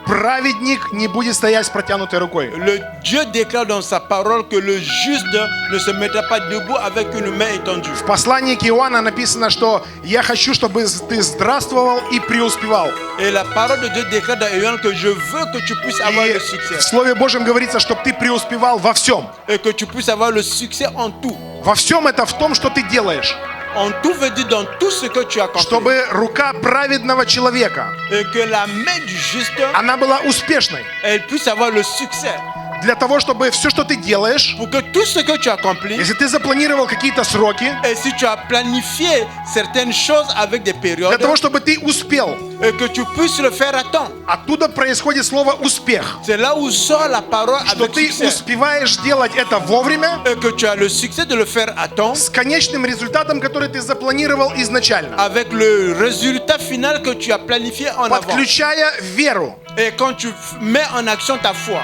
праведник не будет стоять с протянутой рукой.
Le Dieu déclare dans sa parole que le juste ne se mettra pas debout avec une main étendue.
В послании к Иоанну написано, что «Я хочу, чтобы ты здравствовал и преуспевал».
Et la parole de Dieu déclare dans Jean que je veux que tu puisses avoir
И
le succès.
в Слове Божьем говорится, чтобы ты преуспевал во всем.
Et que tu puisses avoir le succès en tout.
Во всем это в том, что ты делаешь.
En tout veut dire dans tout ce que tu accomplis.
Чтобы рука праведного человека,
Et que la main du juste,
она была успешной.
elle puisse avoir le succès.
Для того, чтобы все, что ты делаешь,
Pour que tout ce que tu accomplis,
если ты запланировал какие-то сроки,
et si tu as planifié certaines choses avec des périodes,
для того, чтобы ты успел,
et que tu puisses le faire à temps.
оттуда происходит слово «успех».
C'est là où sort la parole
Что
avec
ты
succès.
успеваешь делать это вовремя,
Et que tu as le succès de le faire à temps,
с конечным результатом, который ты запланировал изначально.
avec le résultat final que tu as planifié en avant.
Подключая веру.
Et quand tu mets en action ta foi.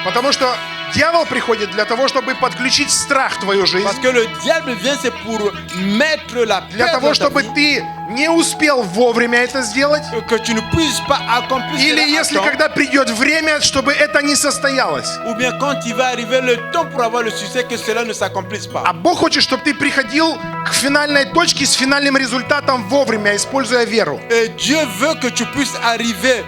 Потому что дьявол приходит для того, чтобы подключить страх в твою жизнь.
Parce que le diable vient, c'est pour mettre la
Для
peur
того,
dans ta
чтобы
vie,
ты не успел вовремя это сделать.
que tu ne puisses pas accomplir
Или
cela à
если
temps.
когда придет время, чтобы это не состоялось.
Ou bien quand il va arriver le temps pour avoir le succès, que cela ne s'accomplisse pas.
А Бог хочет, чтобы ты приходил к финальной точке с финальным результатом вовремя, используя веру.
Et Dieu veut que tu puisses arriver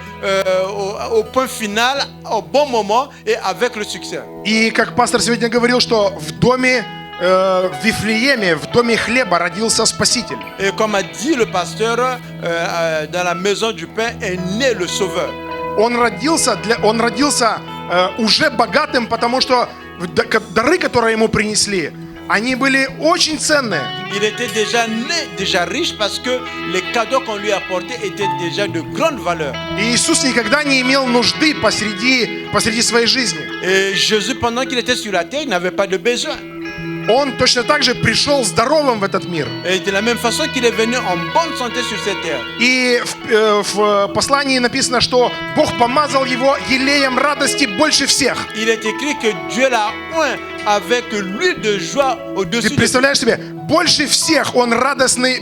au point final, au bon moment et avec le succès.
И как пастор сегодня говорил, что в доме в Вифлееме, в доме хлеба родился Спаситель.
Et comme a dit le pasteur, dans la maison du pain est né le Sauveur.
Он родился уже богатым, потому что дары, которые ему принесли, они были очень ценные.
Il était déjà né, déjà riche parce que les cadeaux qu'on lui apportait étaient déjà de grande valeur.
И Иисус никогда не имел нужды посреди своей жизни.
Et Jésus, pendant qu'il était sur la terre, il n'avait pas de besoin.
Он точно так же пришел здоровым в этот мир.
Et de la même façon qu'il est venu en bonne santé sur cette terre.
И в послании написано, что Бог помазал его елеем радости больше всех.
Il est écrit que Dieu l'a oint avec l'huile de joie au-dessus.
Ты представляешь себе, больше всех он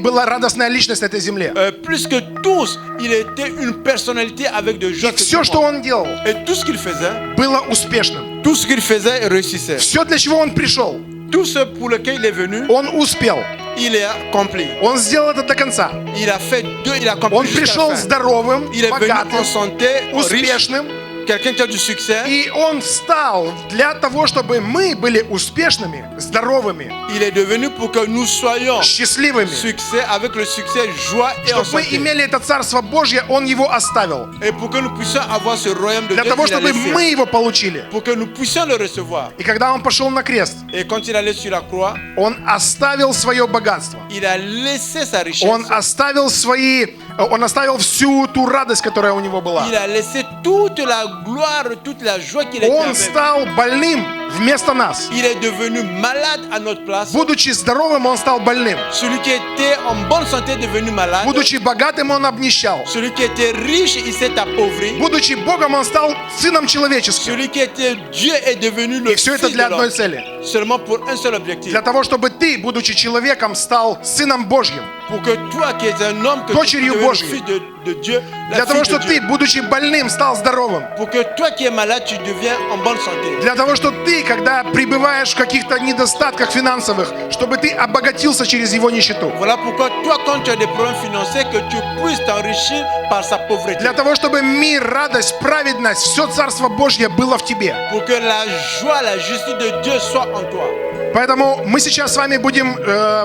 была радостная личность на этой земле.
Plus que tous, il était une personnalité avec de joie.
И все, что он делал,
et tout ce qu'il faisait,
было успешным.
Tout ce qu'il faisait réussissait.
Все, для чего он пришел,
tout ce pour lequel il est venu,
он успел.
Il est accompli.
Он сделал это до конца.
Il a fait deux, il a accompli.
Он пришел здоровым,
il est
богатым,
venu en santé,
успешным.
Quelqu'un qui a du succès.
И он стал для того, чтобы мы были успешными, здоровыми.
Il est devenu pour que nous soyons
счастливыми.
Succès, avec le succès, joie et en
Чтобы мы
santé.
имели это Царство Божье, Он его оставил.
Et pour que nous puissions avoir ce royaume de
Для
Dieu,
того,
il a
чтобы
laissé.
мы его получили.
Pour que nous puissions le recevoir.
И когда Он пошел на крест,
Et quand il allait sur la croix,
Он оставил свое богатство.
il a laissé sa richesse.
Он оставил всю ту радость, которая у него была.
Il a laissé toute la gloire, toute la joie qu'il était
Он
avec.
стал больным вместо нас.
Il est devenu malade à notre place.
Будучи здоровым, Он стал больным.
Celui qui était en bonne santé est devenu malade.
Будучи богатым, Он обнищал.
Celui qui était riche, il s'est appauvri.
Будучи Богом, Он стал Сыном Человеческим.
Celui qui était Dieu est devenu le
И все
Fils
это для
de
одной
l'homme.
цели.
Seulement pour un seul objectif.
Для того, чтобы ты, будучи человеком, стал Сыном Божьим.
Pour que toi qui es un homme, que tu
Дочерью
deviens le
Божьей.
fils de Dieu, la
Для того,
fille de
чтобы
Dieu.
ты, будучи больным, стал здоровым.
Pour que toi qui es malade, tu deviens en bonne santé.
Для того, чтобы ты, когда пребываешь в каких-то недостатках финансовых, чтобы ты обогатился через его нищету.
Voilà pourquoi toi, quand tu as des problèmes financiers, que tu puisses t'enrichir par sa pauvreté.
Для того, чтобы мир, радость, праведность, все Царство Божье было в тебе.
Pour que la joie, la justice de Dieu soit en toi.
Поэтому мы сейчас с вами будем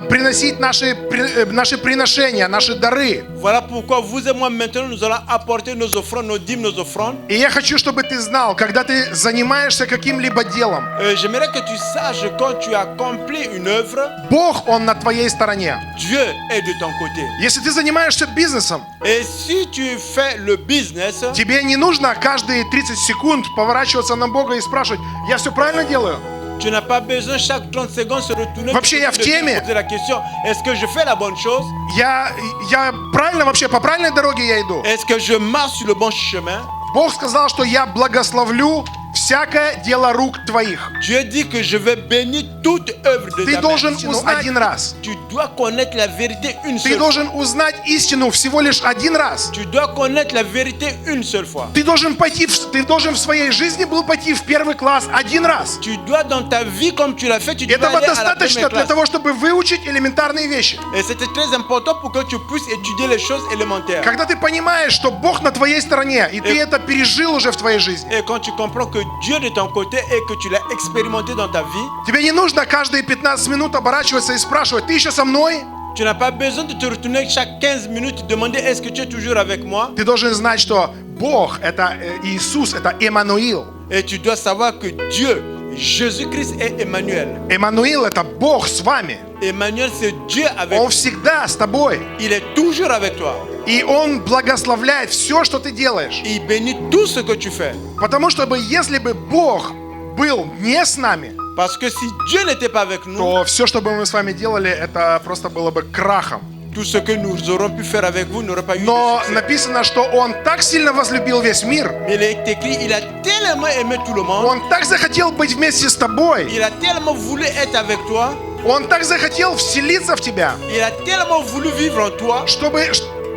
приносить наши приношения, наши дары.
Voilà pourquoi vous et moi maintenant nous allons apporter nos offrandes, nos dîmes, nos offrandes.
И я хочу, чтобы ты знал, когда ты занимаешься каким-либо делом,
J'aimerais que tu saches quand tu accomplis une œuvre,
Бог, Он на твоей стороне.
Dieu est de ton côté.
Если ты занимаешься бизнесом,
Et si tu fais le business,
тебе не нужно каждые 30 секунд поворачиваться на Бога и спрашивать, я все правильно делаю?
tu n'as pas besoin chaque 30 secondes se retourner
Вообще я в теме.
poser la question, est-ce que je fais la bonne chose?
Я правильно вообще, по правильной дороге я иду?
Est-ce que je marche sur le bon chemin?
Бог сказал, что я благословлю всякое дело рук твоих.
Dieu dit que je vais bénir toute œuvre de
Ты
ta
должен
main.
узнать один раз.
Tu dois connaître la vérité une
Ты
seule fois.
должен узнать истину всего лишь один раз.
Tu dois connaître la vérité une seule fois.
Ты должен в своей жизни был пойти в первый класс один раз.
Tu dois dans ta vie comme tu l'as fait, tu dois
Этого
aller à la
достаточно
première
для
classe.
того, чтобы выучить элементарные вещи.
Et c'était très important pour que tu puisses étudier les choses élémentaires.
Когда ты понимаешь, что Бог на твоей стороне, и ты это пережил уже в твоей жизни.
Et quand tu comprends que Dieu est de ton côté et que tu l'as expérimenté dans ta vie,
Тебе не нужно каждые 15 минут оборачиваться и спрашивать: ты еще со мной?
tu n'as pas besoin de te retourner chaque 15 minutes et demander est-ce que tu es toujours avec moi.
Ты должен знать, что Бог — это Иисус, это Эммануил.
Et tu dois savoir que Dieu, Jésus-Christ est Emmanuel.
Эммануил — это Бог с вами.
Emmanuel, c'est Dieu avec
Он
nous.
всегда с тобой.
Il est toujours avec toi.
И Он благословляет все, что ты делаешь.
Il bénit tout ce que tu fais.
Потому что если бы Бог был не с нами,
Parce que si Dieu n'était pas avec nous,
то все, что бы мы с вами делали, это просто было бы крахом.
tout ce que nous aurions pu faire avec vous n'aurait pas eu de
Но
succès.
написано, что Он так сильно возлюбил весь мир,
Mais il est écrit, il a tellement aimé tout le monde,
Он так захотел быть вместе с тобой,
il a tellement voulu être avec toi,
Он так захотел вселиться в тебя,
il a tellement voulu vivre en toi,
чтобы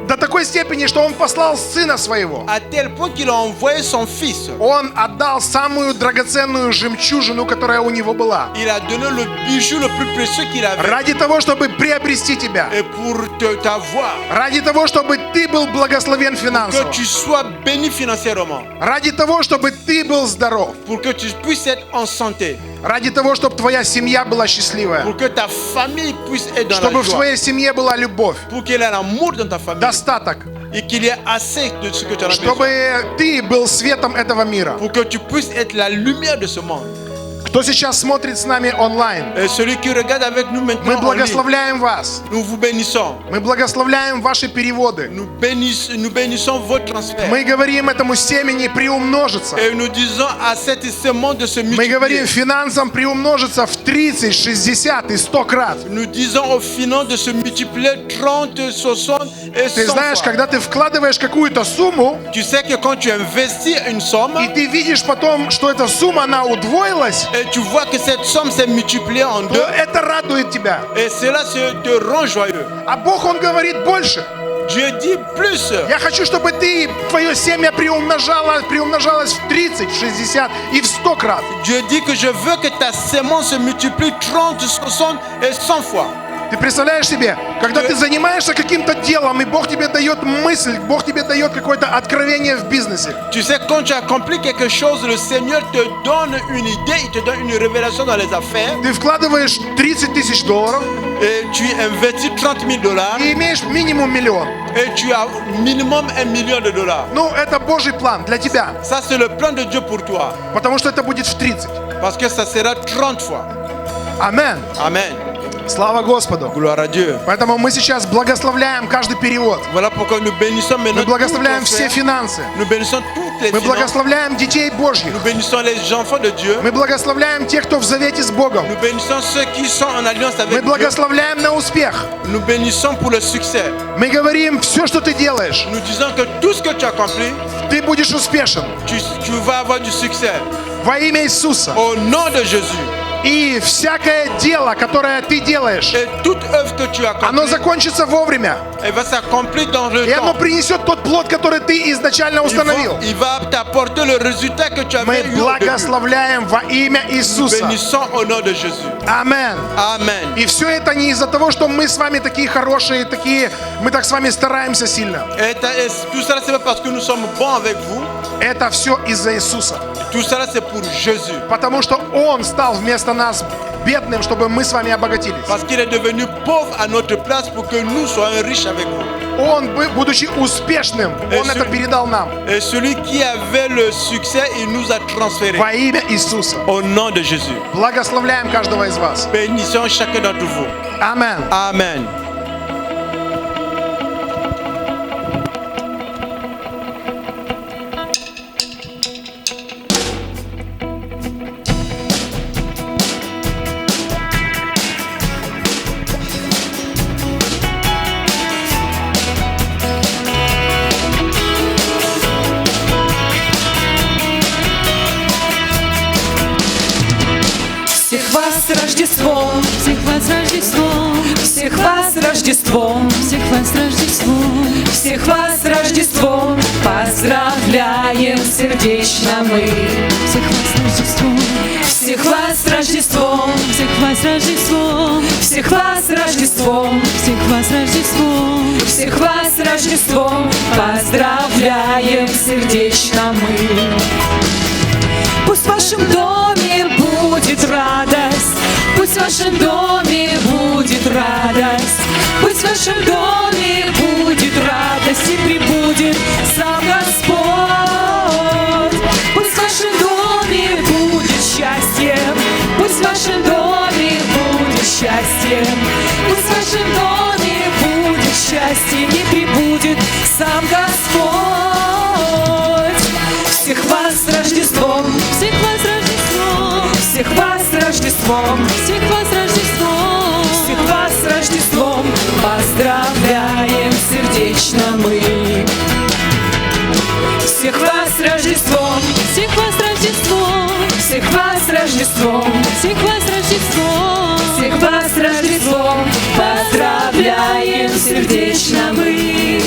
до такой степени, что Он послал Сына Своего.
à tel point qu'il a envoyé son fils.
Он отдал самую драгоценную жемчужину, которая у Него была,
Il a donné le bijou le plus précieux qu'il avait.
ради того, чтобы приобрести тебя,
Et pour t'avoir,
ради того, чтобы ты был благословен
que
финансово,
tu sois béni financièrement,
ради того, чтобы ты был здоров,
pour que tu puisses être en santé,
ради того, чтобы твоя семья была счастливая,
pour que ta famille puisse être dans
чтобы
la
в
joie,
твоей семье была любовь,
pour qu'il y ait l'amour dans ta famille
достаток,
et qu'il y ait assez de ce que tu en as
чтобы
besoin,
ты был светом этого мира.
pour que tu puisses être la lumière de ce monde.
Кто сейчас смотрит с нами онлайн,
Et celui qui regarde avec nous
мы
maintenant en ligne,
благословляем вас,
nous vous bénissons.
мы благословляем ваши переводы.
Nous bénissons vos transferts.
Мы говорим этому семени приумножиться.
Et nous disons à cette semence de se
Мы говорим
multiplier.
финансам приумножиться в 30, 60 и 100 крат.
Nous disons aux finances de se multiplier 30, 60 et 100
Ты знаешь,
fois.
когда ты вкладываешь какую-то сумму,
Tu sais que quand tu investis une somme
и ты видишь потом, что эта сумма, она удвоилась,
et tu vois que cette somme s'est multipliée en
то
deux,
это радует тебя.
et cela te rend joyeux.
А Бог, Он говорит больше.
Dieu dit plus.
Я хочу, чтобы ты, твое семя приумножалось в 30, в 60 и в 100 крат.
Dieu dit que je veux que ta sémence se multiplie 30, 60 et 100 fois.
Ты представляешь себе, когда ты занимаешься каким-то делом, и Бог тебе дает мысль, Бог тебе дает какое-то откровение в бизнесе.
Tu sais, quand tu accomplis quelque chose, le Seigneur te donne une idée, il te donne une révélation dans les affaires.
Ты вкладываешь $30 000
Et tu investis $30,000
и имеешь минимум миллион.
et tu as minimum $1 million.
Ну, это Божий план для тебя,
Ça, c'est le plan de Dieu pour toi.
потому что это будет в 30.
Parce que ça sera 30 fois.
Amen.
Amen.
Слава Господу.
Gloire à Dieu.
Поэтому мы сейчас благословляем каждый перевод.
Voilà pourquoi nous bénissons maintenant
Мы благословляем
tous les
все
frères.
финансы.
Nous bénissons toutes les
Мы
finances.
благословляем детей Божьих.
Nous bénissons les enfants de Dieu.
Мы благословляем тех, кто в завете с Богом.
Nous bénissons ceux qui sont en alliance
Мы
avec Dieu.
благословляем на успех.
Nous bénissons pour le succès.
Мы говорим, все, что ты делаешь,
Nous disons que tout ce que tu accomplis,
ты будешь успешен.
tu vas avoir du succès.
Во имя Иисуса.
Au nom de Jésus.
И всякое дело, которое ты делаешь,
Et toute œuvre que tu
оно
accomplis,
закончится вовремя.
elle va s'accomplir dans le
И оно
temps.
принесет тот плод, который ты изначально установил.
Il va t'apporter le résultat que tu
Мы
avais eu au début.
благословляем во имя
Nous
Иисуса.
bénissons au nom de Jésus.
Амен.
Amen.
И все это не из-за того, что мы с вами такие хорошие, мы так с вами стараемся сильно.
Et tout cela, c'est pas parce que nous sommes bons avec vous.
Это все из-за Иисуса.
Tout cela, c'est pour Jésus.
Потому что Он стал вместо нас бедным, чтобы мы с вами обогатились.
Parce qu'il est devenu pauvre à notre place pour que nous soyons riches avec vous.
Он, будучи успешным, Он это передал нам.
Et celui qui avait le succès, il nous a transféré.
Во имя Иисуса.
Au nom de Jésus.
Благословляем каждого из вас.
Bénissons chacun d'entre vous.
Амен.
Amen.
Рождеством,
всех вас с Рождеством,
всех вас с Рождеством,
всех вас с Рождеством,
всех вас с Рождеством, поздравляем сердечно мы.
всех вас с Рождеством,
Всех вас с Рождеством,
всех вас с Рождеством,
всех вас с Рождеством,
всех вас с Рождеством,
всех вас с Рождеством, поздравляем сердечно мы. Пусть в вашем доме будет радость, пусть в вашем доме будет радость, пусть в вашем доме будет радость и пребудет сам Господь. Пусть в вашем доме будет счастье, пусть в вашем доме будет счастье, пусть в вашем доме будет счастье и пребудет сам Господь. Всех вас с Рождеством,
всех вас с Рождеством,
всех вас с Рождеством,
всех вас с Рождеством,
всех вас с Рождеством, поздравляем сердечно мы. Всех вас с Рождеством,
всех вас с Рождеством,
всех вас с Рождеством,
всех вас с Рождеством,
всех вас с Рождеством, поздравляем сердечно мы.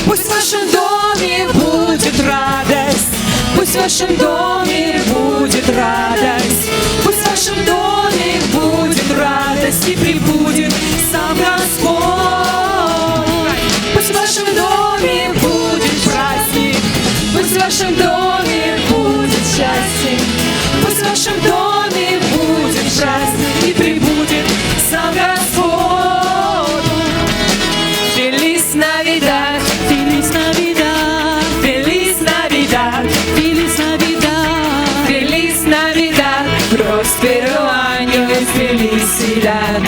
Пусть в вашем доме будет радость, пусть в вашем доме будет радость, пусть в вашем доме будет радость и пребудет сам Господь. Пусть в вашем доме будет праздник, пусть в вашем доме будет счастье, пусть в вашем доме будет праздник и пребудет сам Господь. Feliz Navidad,
Feliz Navidad,
Feliz Navidad,
Feliz Navidad,
Feliz Navidad, próspero año y felicidad.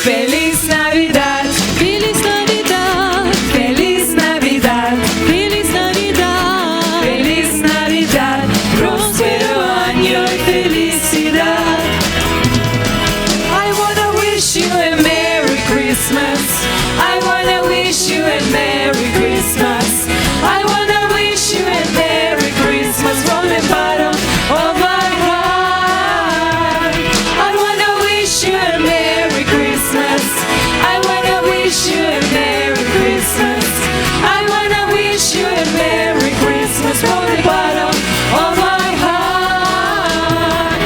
Feliz Navidad,
Feliz Navidad,
Feliz Navidad,
Feliz Navidad,
Feliz Navidad, próspero año y felicidad. I wanna wish you a Merry Christmas. I wanna wish you a Merry Christmas. I wanna wish you a Merry Christmas from the bottom of my heart. I wanna wish you a Merry Christmas. I wanna wish you a Merry Christmas. I wanna wish you a Merry Christmas from the bottom of my heart.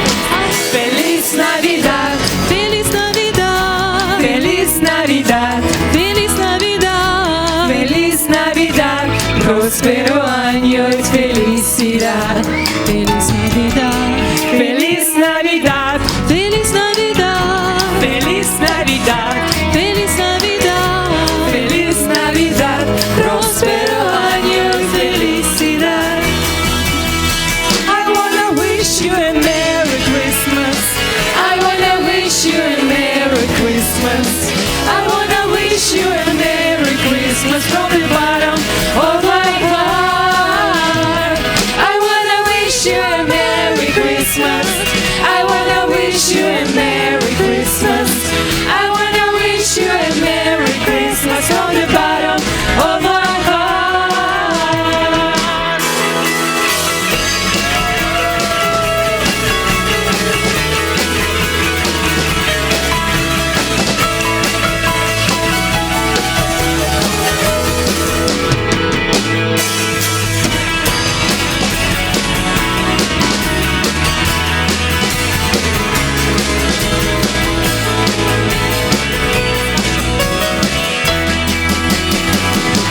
Feliz Navidad,
Feliz Navidad,
Feliz Navidad,
Feliz Navidad,
Feliz Navidad, próspero año y felicidad.
Feliz Navidad,
Feliz Navidad,
Feliz Navidad,
Feliz Navidad,
Feliz Navidad,
Feliz Navidad, próspero año y felicidad. I wanna wish you a Merry Christmas. I wanna wish you a Merry Christmas. I wanna wish you a Merry Christmas from the bottom of my heart. I wanna wish you a Merry Christmas. I wanna wish you a Merry Christmas. I wanna wish you a Merry Christmas from the bottom of my heart.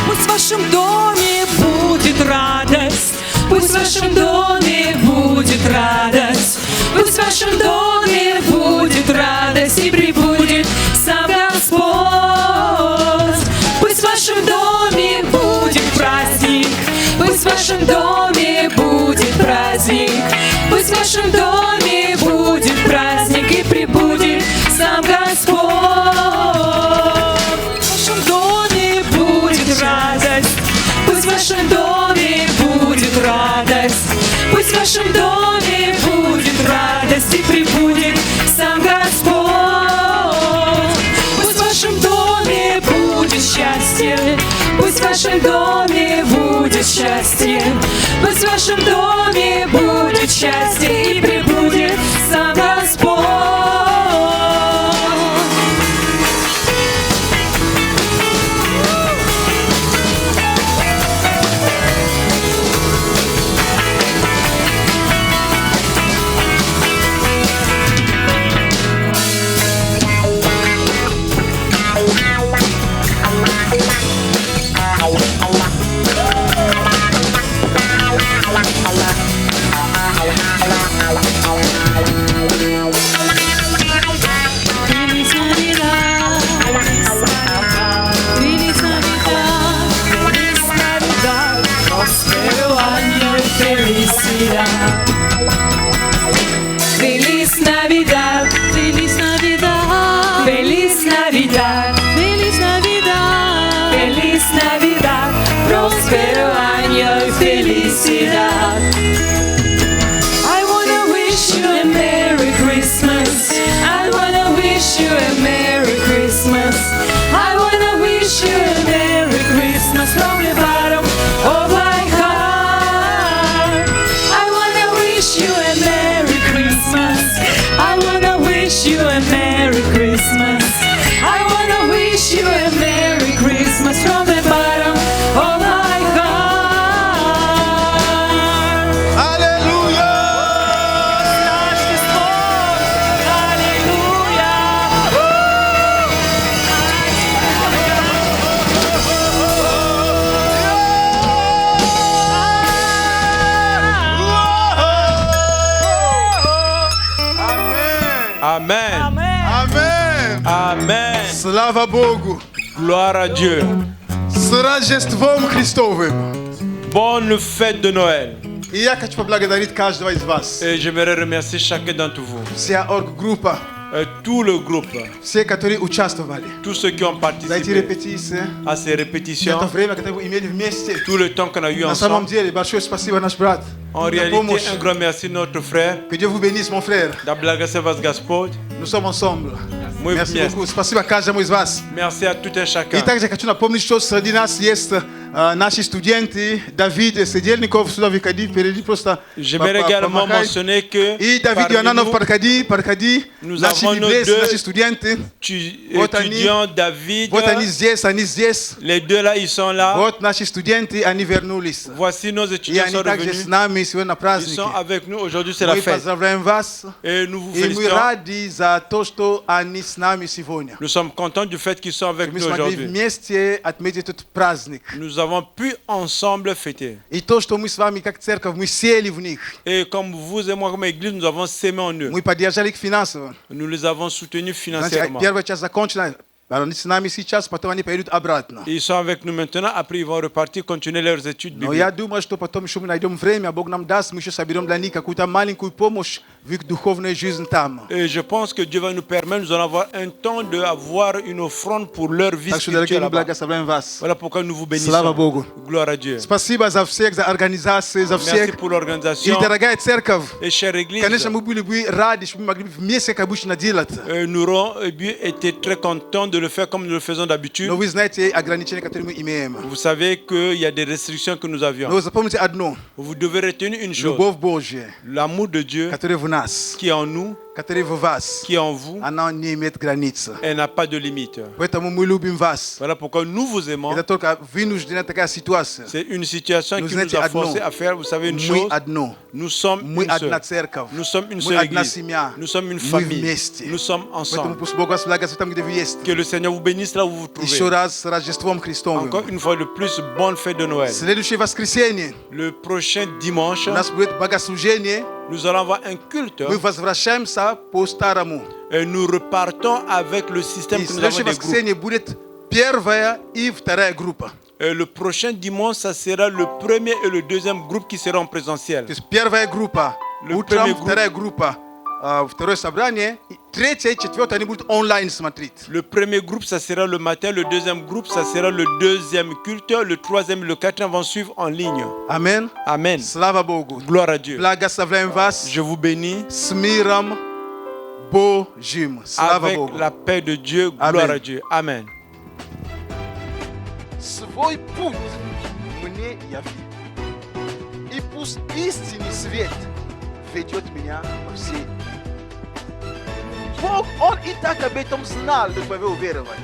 Пусть в вашем доме будет радость, пусть в вашем доме будет радость, пусть в вашем доме будет радость и пребудет сам Господь. Пусть в вашем доме будет праздник, пусть в вашем доме будет праздник, пусть в вашем доме будет праздник и пребудет сам Господь. В вашем доме будет радость, пусть в вашем доме будет радость, пусть в вашем доме будет радость и пребудет сам Господь. Пусть в вашем доме будет счастье, пусть в вашем доме будет
будет счастье. Пусть в вашем доме будет счастье, и пребудет сам Господь. Feliz Navidad, Feliz Navidad, Feliz Navidad, próspero año y felicidad. Feliz Navidad, Feliz Navidad, Feliz Navidad, Feliz Navidad, Feliz Navidad, próspero año y felicidad. I wanna wish you a Merry Christmas. I wanna wish you a Merry Christmas. I wanna wish you a Merry Christmas from the bottom of my heart. I wanna wish you a Merry Christmas. I wanna wish you a Merry Christmas. I wanna wish you a Merry Christmas from the bottom of my heart.
Alléluia.
Amen.
Amen.
Amen.
Слава Богу.
Gloire à Dieu.
С Рождеством Христовым.
Bonne fête de Noël.
И я хочу поблагодарить каждого из вас.
Et j'aimerais remercier chacun d'entre vous.
Вся орггруппа.
Tout le groupe.
Все, которые участвовали.
Tous ceux qui ont
За эти
participé
репетиции.
à ces répétitions.
Это время, которое мы имели вместе.
Tout le temps qu'on a eu
На самом
ensemble.
деле, большое спасибо, наш брат.
En réalité, un grand merci notre frère.
Que Dieu vous bénisse, mon frère.
Да благословит вас Господь.
Nous sommes ensemble.
Мы
Merci
вместе.
beaucoup. Спасибо каждому из вас.
Merci à tout un chacun.
И также хочу напомнить, что среди нас есть наши студенты Давид Седельников, сюда выходи, впереди просто
J'aimerais également mentionner que
и Давид
parmi
Янанов,
nous,
подходи,
nous
наши
avons nos
библейцы,
deux
наши студенты. Вот они,
étudiants, David.
вот они здесь.
Les deux là, ils sont là.
Вот наши студенты, они вернулись.
Voici nos
И
étudiants
они
sont
также
revenus.
с нами сегодня на
Ils
празднике.
sont avec nous aujourd'hui, c'est la
Мы
fête.
поздравляем вас.
Et nous vous
И мы
félicitons.
рады за то, что они с нами сегодня.
Nous sommes contents du fait qu'ils sont avec
Мы
nous
смогли
aujourd'hui.
вместе отметить этот праздник.
Nous avons pu ensemble fêter.
И то, что мы с вами как церковь, мы сели в них.
Et comme vous et moi comme église, nous avons sémé en eux.
Мы поддержали их финансово.
Nous les avons soutenus
Значит,
financièrement.
первая часть закончена. Они с нами сейчас, потом они поедут обратно.
Ils sont avec nous maintenant, après ils vont repartir, continuer leurs études
Но
bibliques.
я думаю, что потом еще мы найдем время, Бог нам даст, мы еще соберем для них какую-то маленькую помощь в их духовной жизни там.
Et je pense que Dieu va nous permettre, nous allons avoir un temps d'avoir une offrande pour leur vie
Так что, дорогие,
spirituelle
мы
là-bas.
благословляем вас.
Voilà pourquoi nous vous
Слава
bénissons.
Богу.
Gloire à Dieu.
Спасибо за всех, за организации, за
Merci
всех.
pour
И,
l'organisation.
дорогая церковь,
Et chère église,
конечно, мы были бы рады, что мы могли бы вместе, как обычно, делать.
nous aurons été très contents de le faire comme nous le faisons d'habitude.
Но вы знаете ограничения, которые мы имеем.
Vous savez qu'il y a des restrictions que nous avions.
Но запомните одно.
Vous devez retenir une chose.
Любовь Божья,
L'amour de Dieu
которая в нас,
qui est en nous,
которая в вас,
qui est en vous,
она не имеет границ.
elle n'a pas de limite.
Поэтому мы любим вас.
Voilà pourquoi nous vous aimons.
Это только вынужденная такая ситуация.
C'est une situation
Nous
qui nous
знаете
a
одно.
forcé à faire, vous savez une
Мы
chose,
одно.
nous sommes
Мы
une
одна
seule.
церковь.
Nous sommes une
Мы
seule
одна
église.
семья.
Nous sommes une
Мы
famille.
вместе.
Nous sommes
Поэтому
ensemble.
пусть Бог вас благословит там, где вы есть.
Que le Seigneur vous bénisse là où vous vous
Еще
trouvez.
раз с Рождеством Христовым.
Encore une fois de plus, bonne fête de Noël.
Следующее воскресенье
Le prochain dimanche,
у нас будет богослужение.
nous allons avoir un culte
Мы возвращаемся по-старому.
et nous repartons avec le système
И
que nous avons
следующее
des groupes.
воскресенье будет первая и вторая группа.
Et le prochain dimanche, ça sera le premier et le deuxième groupe qui seront en présentiel.
То есть первая группа
Le
утром,
premier groupe.
вторая группа второе собрание, и третье и четвертое они будут онлайн смотреть.
Le premier groupe, ça sera le matin. Le deuxième groupe, ça sera le deuxième culte. Le troisième et le quatrième vont suivre en ligne.
Amen.
Amen.
Слава Богу.
Gloire à Dieu.
Благословляем вас
Je vous bénis
с миром Божьим. Слава
avec
Богу.
la paix de Dieu. Gloire
Amen.
à Dieu. Amen.
Свой путь мне яви.
Иисус истинный свет ведет меня во все. Бог, Он и так об этом знал, но вы уверовали.